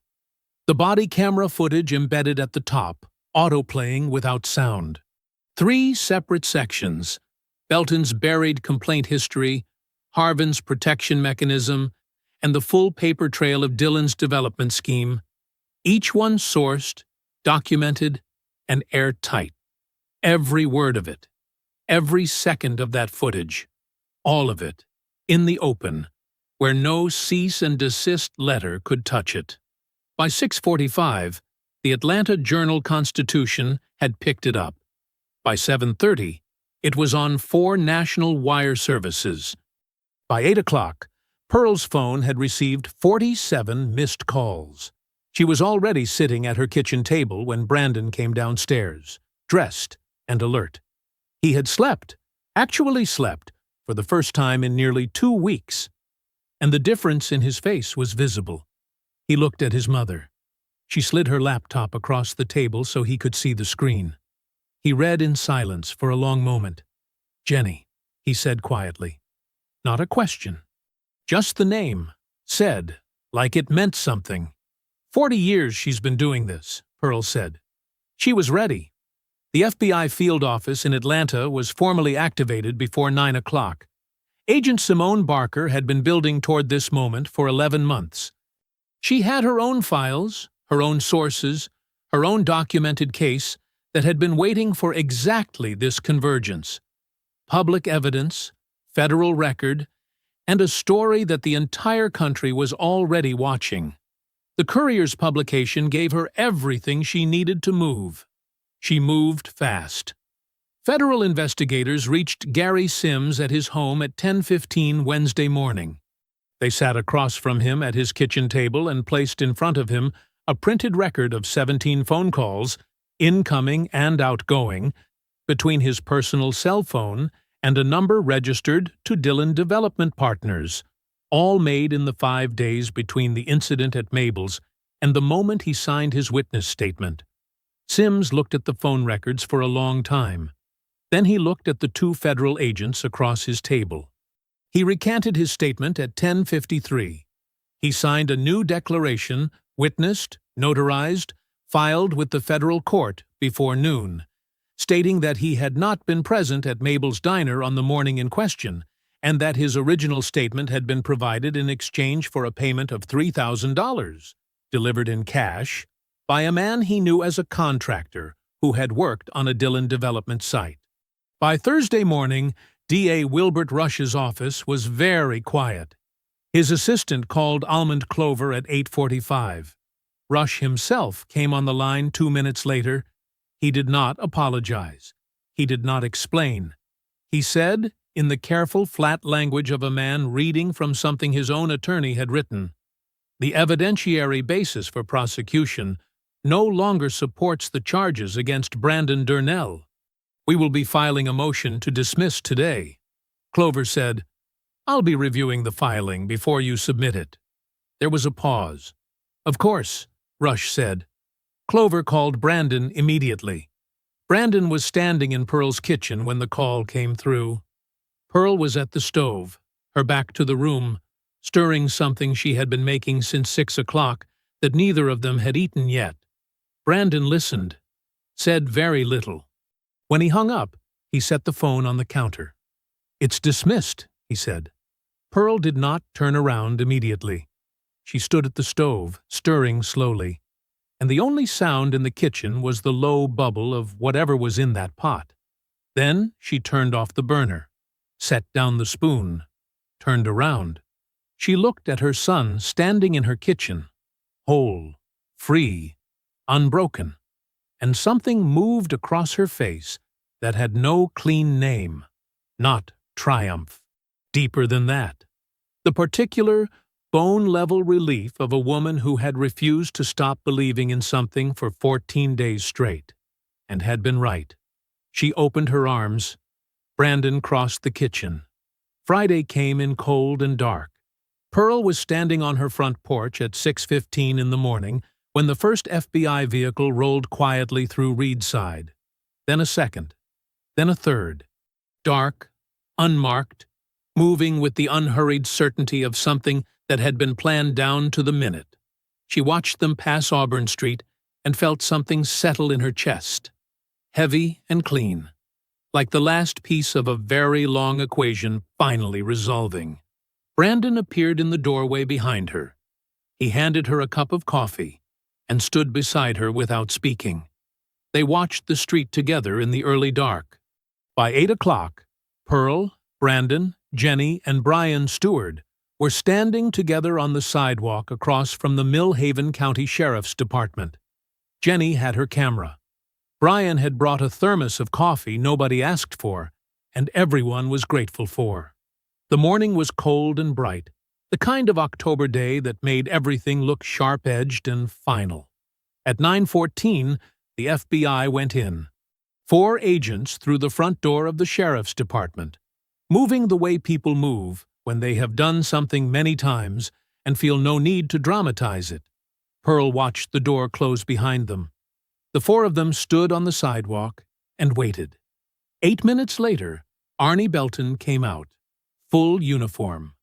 The body camera footage embedded at the top, autoplaying without sound. 3 separate sections: Belton's buried complaint history, Harvin's protection mechanism, and the full paper trail of Dylan's development scheme, each one sourced, documented, and airtight. Every word of it, every second of that footage, all of it, in the open, where no cease and desist letter could touch it. By 6:45, the Atlanta Journal-Constitution had picked it up. By 7:30, it was on 4 national wire services. By 8 o'clock, Pearl's phone had received 47 missed calls. She was already sitting at her kitchen table when Brandon came downstairs, dressed and alert. He had slept, actually slept, for the first time in nearly 2 weeks, and the difference in his face was visible. He looked at his mother. She slid her laptop across the table so he could see the screen. He read in silence for a long moment. "Jenny," he said quietly. Not a question. Just the name, said, like it meant something. 40 years she's been doing this, Pearl said. She was ready. The FBI field office in Atlanta was formally activated before 9 o'clock. Agent Simone Barker had been building toward this moment for 11 months. She had her own files, her own sources, her own documented case that had been waiting for exactly this convergence. Public evidence, federal record, and a story that the entire country was already watching. The Courier's publication gave her everything she needed to move. She moved fast. Federal investigators reached Gary Sims at his home at 10:15 Wednesday morning. They sat across from him at his kitchen table and placed in front of him a printed record of 17 phone calls, incoming and outgoing, between his personal cell phone and a number registered to Dylan Development Partners, all made in the 5 days between the incident at Mabel's and the moment he signed his witness statement. Sims looked at the phone records for a long time. Then he looked at the 2 federal agents across his table. He recanted his statement at 10:53. He signed a new declaration, witnessed, notarized, filed with the federal court before noon, stating that he had not been present at Mabel's diner on the morning in question, and that his original statement had been provided in exchange for a payment of $3,000, delivered in cash, by a man he knew as a contractor who had worked on a Dylan development site. By Thursday morning, D.A. Wilbert Rush's office was very quiet. His assistant called Almond Clover at 8:45. Rush himself came on the line 2 minutes later. He did not apologize. He did not explain. He said, in the careful, flat language of a man reading from something his own attorney had written, "The evidentiary basis for prosecution no longer supports the charges against Brandon Durnell. We will be filing a motion to dismiss today." Clover said, "I'll be reviewing the filing before you submit it." There was a pause. "Of course," Rush said. Clover called Brandon immediately. Brandon was standing in Pearl's kitchen when the call came through. Pearl was at the stove, her back to the room, stirring something she had been making since 6 o'clock that neither of them had eaten yet. Brandon listened, said very little. When he hung up, he set the phone on the counter. "It's dismissed," he said. Pearl did not turn around immediately. She stood at the stove, stirring slowly, and the only sound in the kitchen was the low bubble of whatever was in that pot. Then she turned off the burner, set down the spoon, turned around. She looked at her son standing in her kitchen, whole, free, unbroken, and something moved across her face that had no clean name, not triumph. Deeper than that, the particular, bone-level relief of a woman who had refused to stop believing in something for 14 days straight, and had been right. She opened her arms. Brandon crossed the kitchen. Friday came in cold and dark. Pearl was standing on her front porch at 6:15 in the morning when the first FBI vehicle rolled quietly through Reedside. Then a second. Then a third. Dark, unmarked, moving with the unhurried certainty of something that had been planned down to the minute. She watched them pass Auburn Street and felt something settle in her chest. Heavy and clean, like the last piece of a very long equation finally resolving. Brandon appeared in the doorway behind her. He handed her a cup of coffee and stood beside her without speaking. They watched the street together in the early dark. By 8 o'clock, Pearl, Brandon, Jenny, and Brian Stewart were standing together on the sidewalk across from the Millhaven County Sheriff's Department. Jenny had her camera. Brian had brought a thermos of coffee nobody asked for, and everyone was grateful for. The morning was cold and bright, the kind of October day that made everything look sharp-edged and final. At 9:14, the FBI went in. 4 agents through the front door of the Sheriff's Department, moving the way people move when they have done something many times and feel no need to dramatize it. Pearl watched the door close behind them. The 4 of them stood on the sidewalk and waited. 8 minutes later, Arnie Belton came out. Full uniform.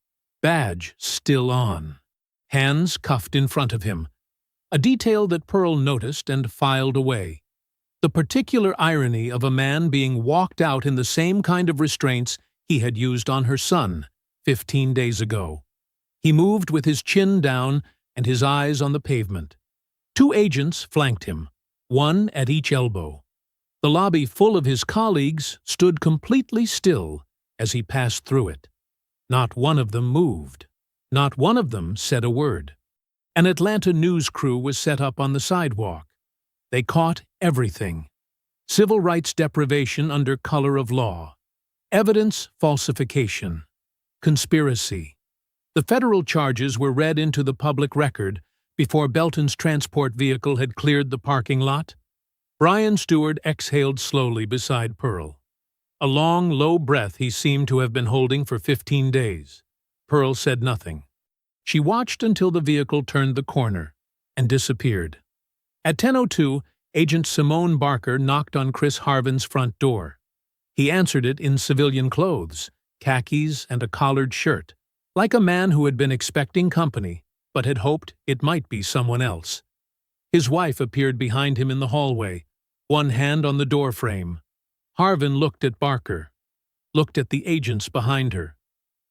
Badge still on. Hands cuffed in front of him. A detail that Pearl noticed and filed away. The particular irony of a man being walked out in the same kind of restraints he had used on her son 15 days ago. He moved with his chin down and his eyes on the pavement. 2 agents flanked him, 1 at each elbow. The lobby full of his colleagues stood completely still as he passed through it. Not one of them moved. Not one of them said a word. An Atlanta news crew was set up on the sidewalk. They caught everything. Civil rights deprivation under color of law. Evidence falsification. Conspiracy. The federal charges were read into the public record before Belton's transport vehicle had cleared the parking lot. Brian Stewart exhaled slowly beside Pearl. A long, low breath he seemed to have been holding for 15 days. Pearl said nothing. She watched until the vehicle turned the corner and disappeared. At 10:02, Agent Simone Barker knocked on Chris Harvin's front door. He answered it in civilian clothes, khakis and a collared shirt, like a man who had been expecting company but had hoped it might be someone else. His wife appeared behind him in the hallway, one hand on the doorframe. Harvin looked at Barker, looked at the agents behind her.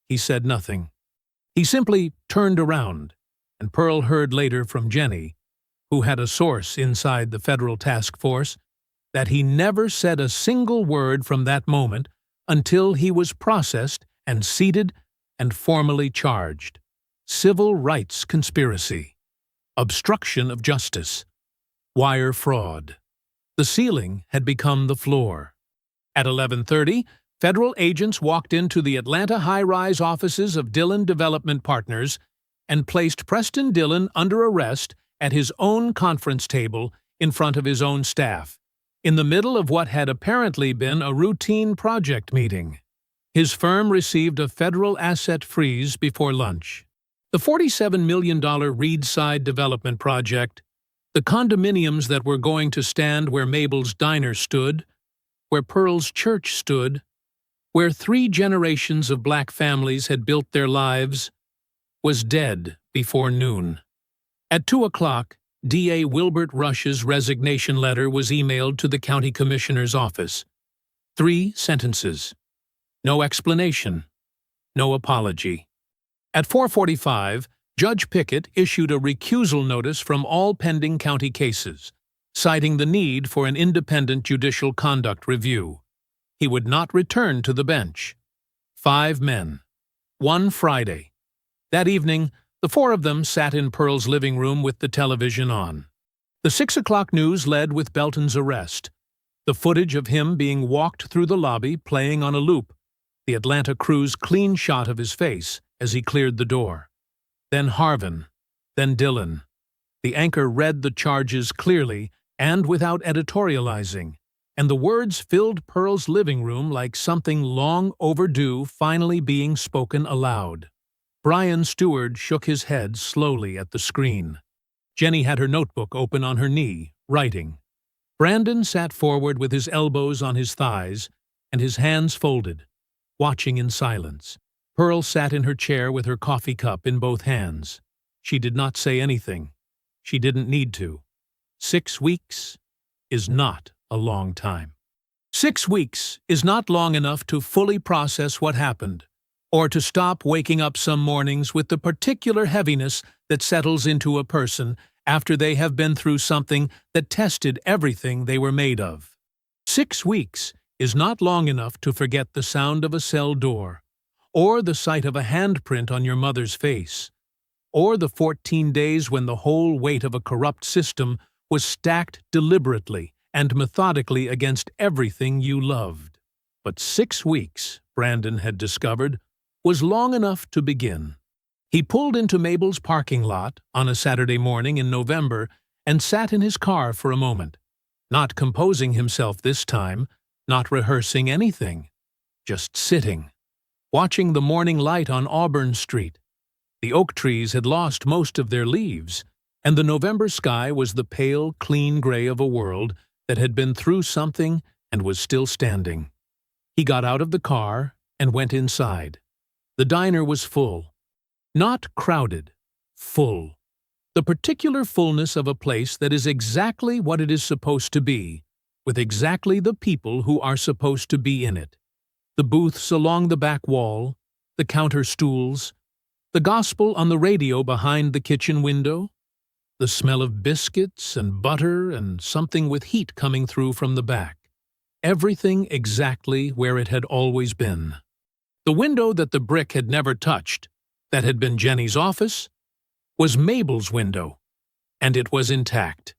He said nothing. He simply turned around, and Pearl heard later from Jenny, who had a source inside the federal task force, that he never said a single word from that moment until he was processed and seated and formally charged. Civil rights conspiracy. Obstruction of justice. Wire fraud. The ceiling had become the floor. At 11:30, federal agents walked into the Atlanta high-rise offices of Dillon Development Partners and placed Preston Dillon under arrest at his own conference table in front of his own staff, in the middle of what had apparently been a routine project meeting. His firm received a federal asset freeze before lunch. The $47 million Reedside development project, the condominiums that were going to stand where Mabel's diner stood, where Pearl's church stood, where 3 generations of black families had built their lives, was dead before noon. At 2 o'clock, D.A. Wilbert Rush's resignation letter was emailed to the county commissioner's office. 3 sentences. No explanation. No apology. At 4:45, Judge Pickett issued a recusal notice from all pending county cases, citing the need for an independent judicial conduct review. He would not return to the bench. 5 men. One Friday. That evening, the 4 of them sat in Pearl's living room with the television on. The 6 o'clock news led with Belton's arrest. The footage of him being walked through the lobby playing on a loop. The Atlanta crew's clean shot of his face as he cleared the door. Then Harvin. Then Dillon. The anchor read the charges clearly and without editorializing, and the words filled Pearl's living room like something long overdue finally being spoken aloud. Brian Stewart shook his head slowly at the screen. Jenny had her notebook open on her knee, writing. Brandon sat forward with his elbows on his thighs and his hands folded, watching in silence. Pearl sat in her chair with her coffee cup in both hands. She did not say anything. She didn't need to. 6 weeks is not a long time. 6 weeks is not long enough to fully process what happened, or to stop waking up some mornings with the particular heaviness that settles into a person after they have been through something that tested everything they were made of. 6 weeks is not long enough to forget the sound of a cell door, or the sight of a handprint on your mother's face, or the 14 days when the whole weight of a corrupt system was stacked deliberately and methodically against everything you loved. But 6 weeks, Brandon had discovered, was long enough to begin. He pulled into Mabel's parking lot on a Saturday morning in November and sat in his car for a moment, not composing himself this time, not rehearsing anything, just sitting, watching the morning light on Auburn Street. The oak trees had lost most of their leaves, and the November sky was the pale, clean gray of a world that had been through something and was still standing. He got out of the car and went inside. The diner was full. Not crowded, full. The particular fullness of a place that is exactly what it is supposed to be, with exactly the people who are supposed to be in it. The booths along the back wall, the counter stools, the gospel on the radio behind the kitchen window, the smell of biscuits and butter and something with heat coming through from the back. Everything exactly where it had always been. The window that the brick had never touched, that had been Jenny's office, was Mabel's window, and it was intact.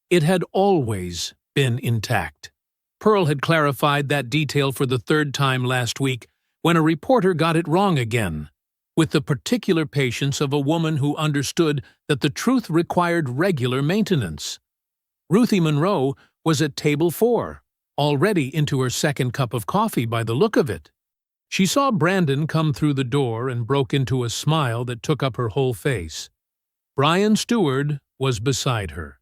It had always been intact. Pearl had clarified that detail for the 3rd time last week when a reporter got it wrong again, with the particular patience of a woman who understood that the truth required regular maintenance. Ruthie Monroe was at table 4, already into her 2nd cup of coffee by the look of it. She saw Brandon come through the door and broke into a smile that took up her whole face. Brian Stewart was beside her.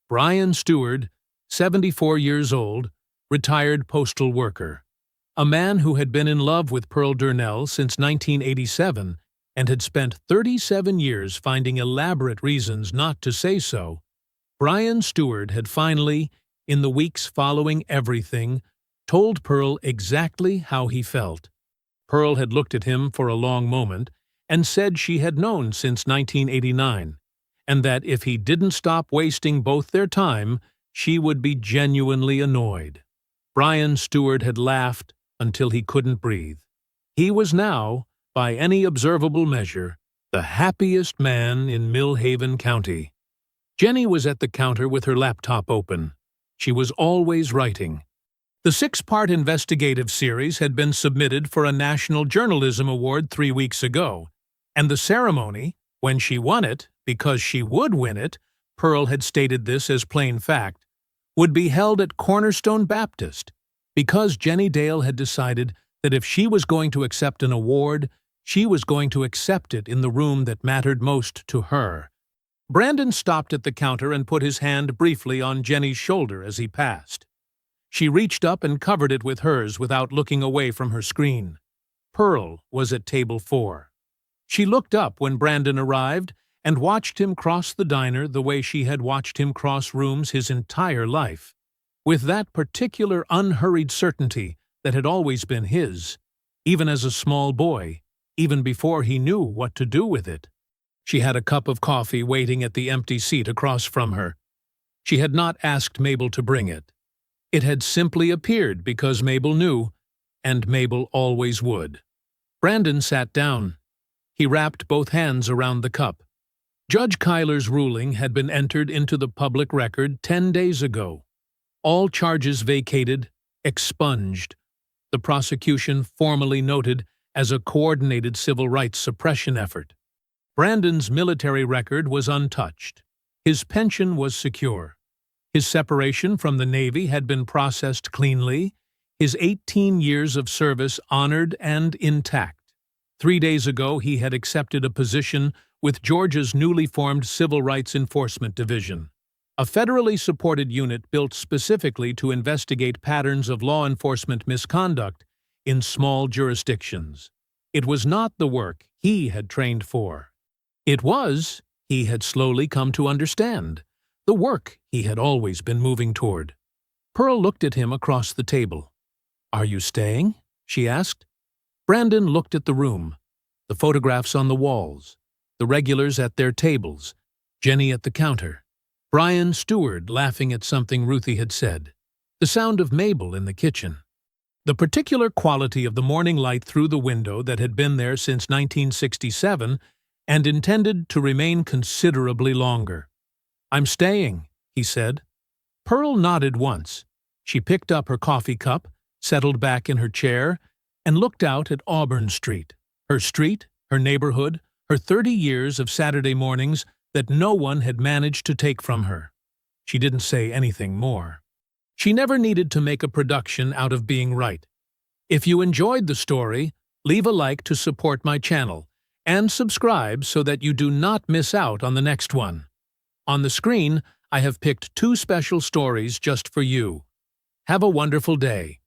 Brian Stewart, 74 years old, retired postal worker. A man who had been in love with Pearl Durnell since 1987 and had spent 37 years finding elaborate reasons not to say so. Brian Stewart had finally, in the weeks following everything, told Pearl exactly how he felt. Pearl had looked at him for a long moment and said she had known since 1989, and that if he didn't stop wasting both their time, she would be genuinely annoyed. Brian Stewart had laughed until he couldn't breathe. He was now, by any observable measure, the happiest man in Millhaven County. Jenny was at the counter with her laptop open. She was always writing. The 6-part investigative series had been submitted for a National Journalism Award 3 weeks ago, and the ceremony, when she won it, because she would win it, Pearl had stated this as plain fact, would be held at Cornerstone Baptist, because Jenny Dale had decided that if she was going to accept an award, she was going to accept it in the room that mattered most to her. Brandon stopped at the counter and put his hand briefly on Jenny's shoulder as he passed. She reached up and covered it with hers without looking away from her screen. Pearl was at table 4. She looked up when Brandon arrived and watched him cross the diner the way she had watched him cross rooms his entire life, with that particular unhurried certainty that had always been his, even as a small boy, even before he knew what to do with it. She had a cup of coffee waiting at the empty seat across from her. She had not asked Mabel to bring it. It had simply appeared because Mabel knew, and Mabel always would. Brandon sat down. He wrapped both hands around the cup. Judge Kyler's ruling had been entered into the public record 10 days ago. All charges vacated, expunged. The prosecution formally noted as a coordinated civil rights suppression effort. Brandon's military record was untouched. His pension was secure. His separation from the Navy had been processed cleanly, his 18 years of service honored and intact. 3 days ago, he had accepted a position with Georgia's newly formed Civil Rights Enforcement Division, a federally supported unit built specifically to investigate patterns of law enforcement misconduct in small jurisdictions. It was not the work he had trained for. It was, he had slowly come to understand, the work he had always been moving toward. Pearl looked at him across the table. "Are you staying?" she asked. Brandon looked at the room, the photographs on the walls, the regulars at their tables, Jenny at the counter, Brian Stewart laughing at something Ruthie had said, the sound of Mabel in the kitchen. The particular quality of the morning light through the window that had been there since 1967 and intended to remain considerably longer. "I'm staying," he said. Pearl nodded once. She picked up her coffee cup, settled back in her chair, and looked out at Auburn Street, her neighborhood, her 30 years of Saturday mornings that no one had managed to take from her. She didn't say anything more. She never needed to make a production out of being right. If you enjoyed the story, leave a like to support my channel, and subscribe so that you do not miss out on the next one. On the screen, I have picked 2 special stories just for you. Have a wonderful day.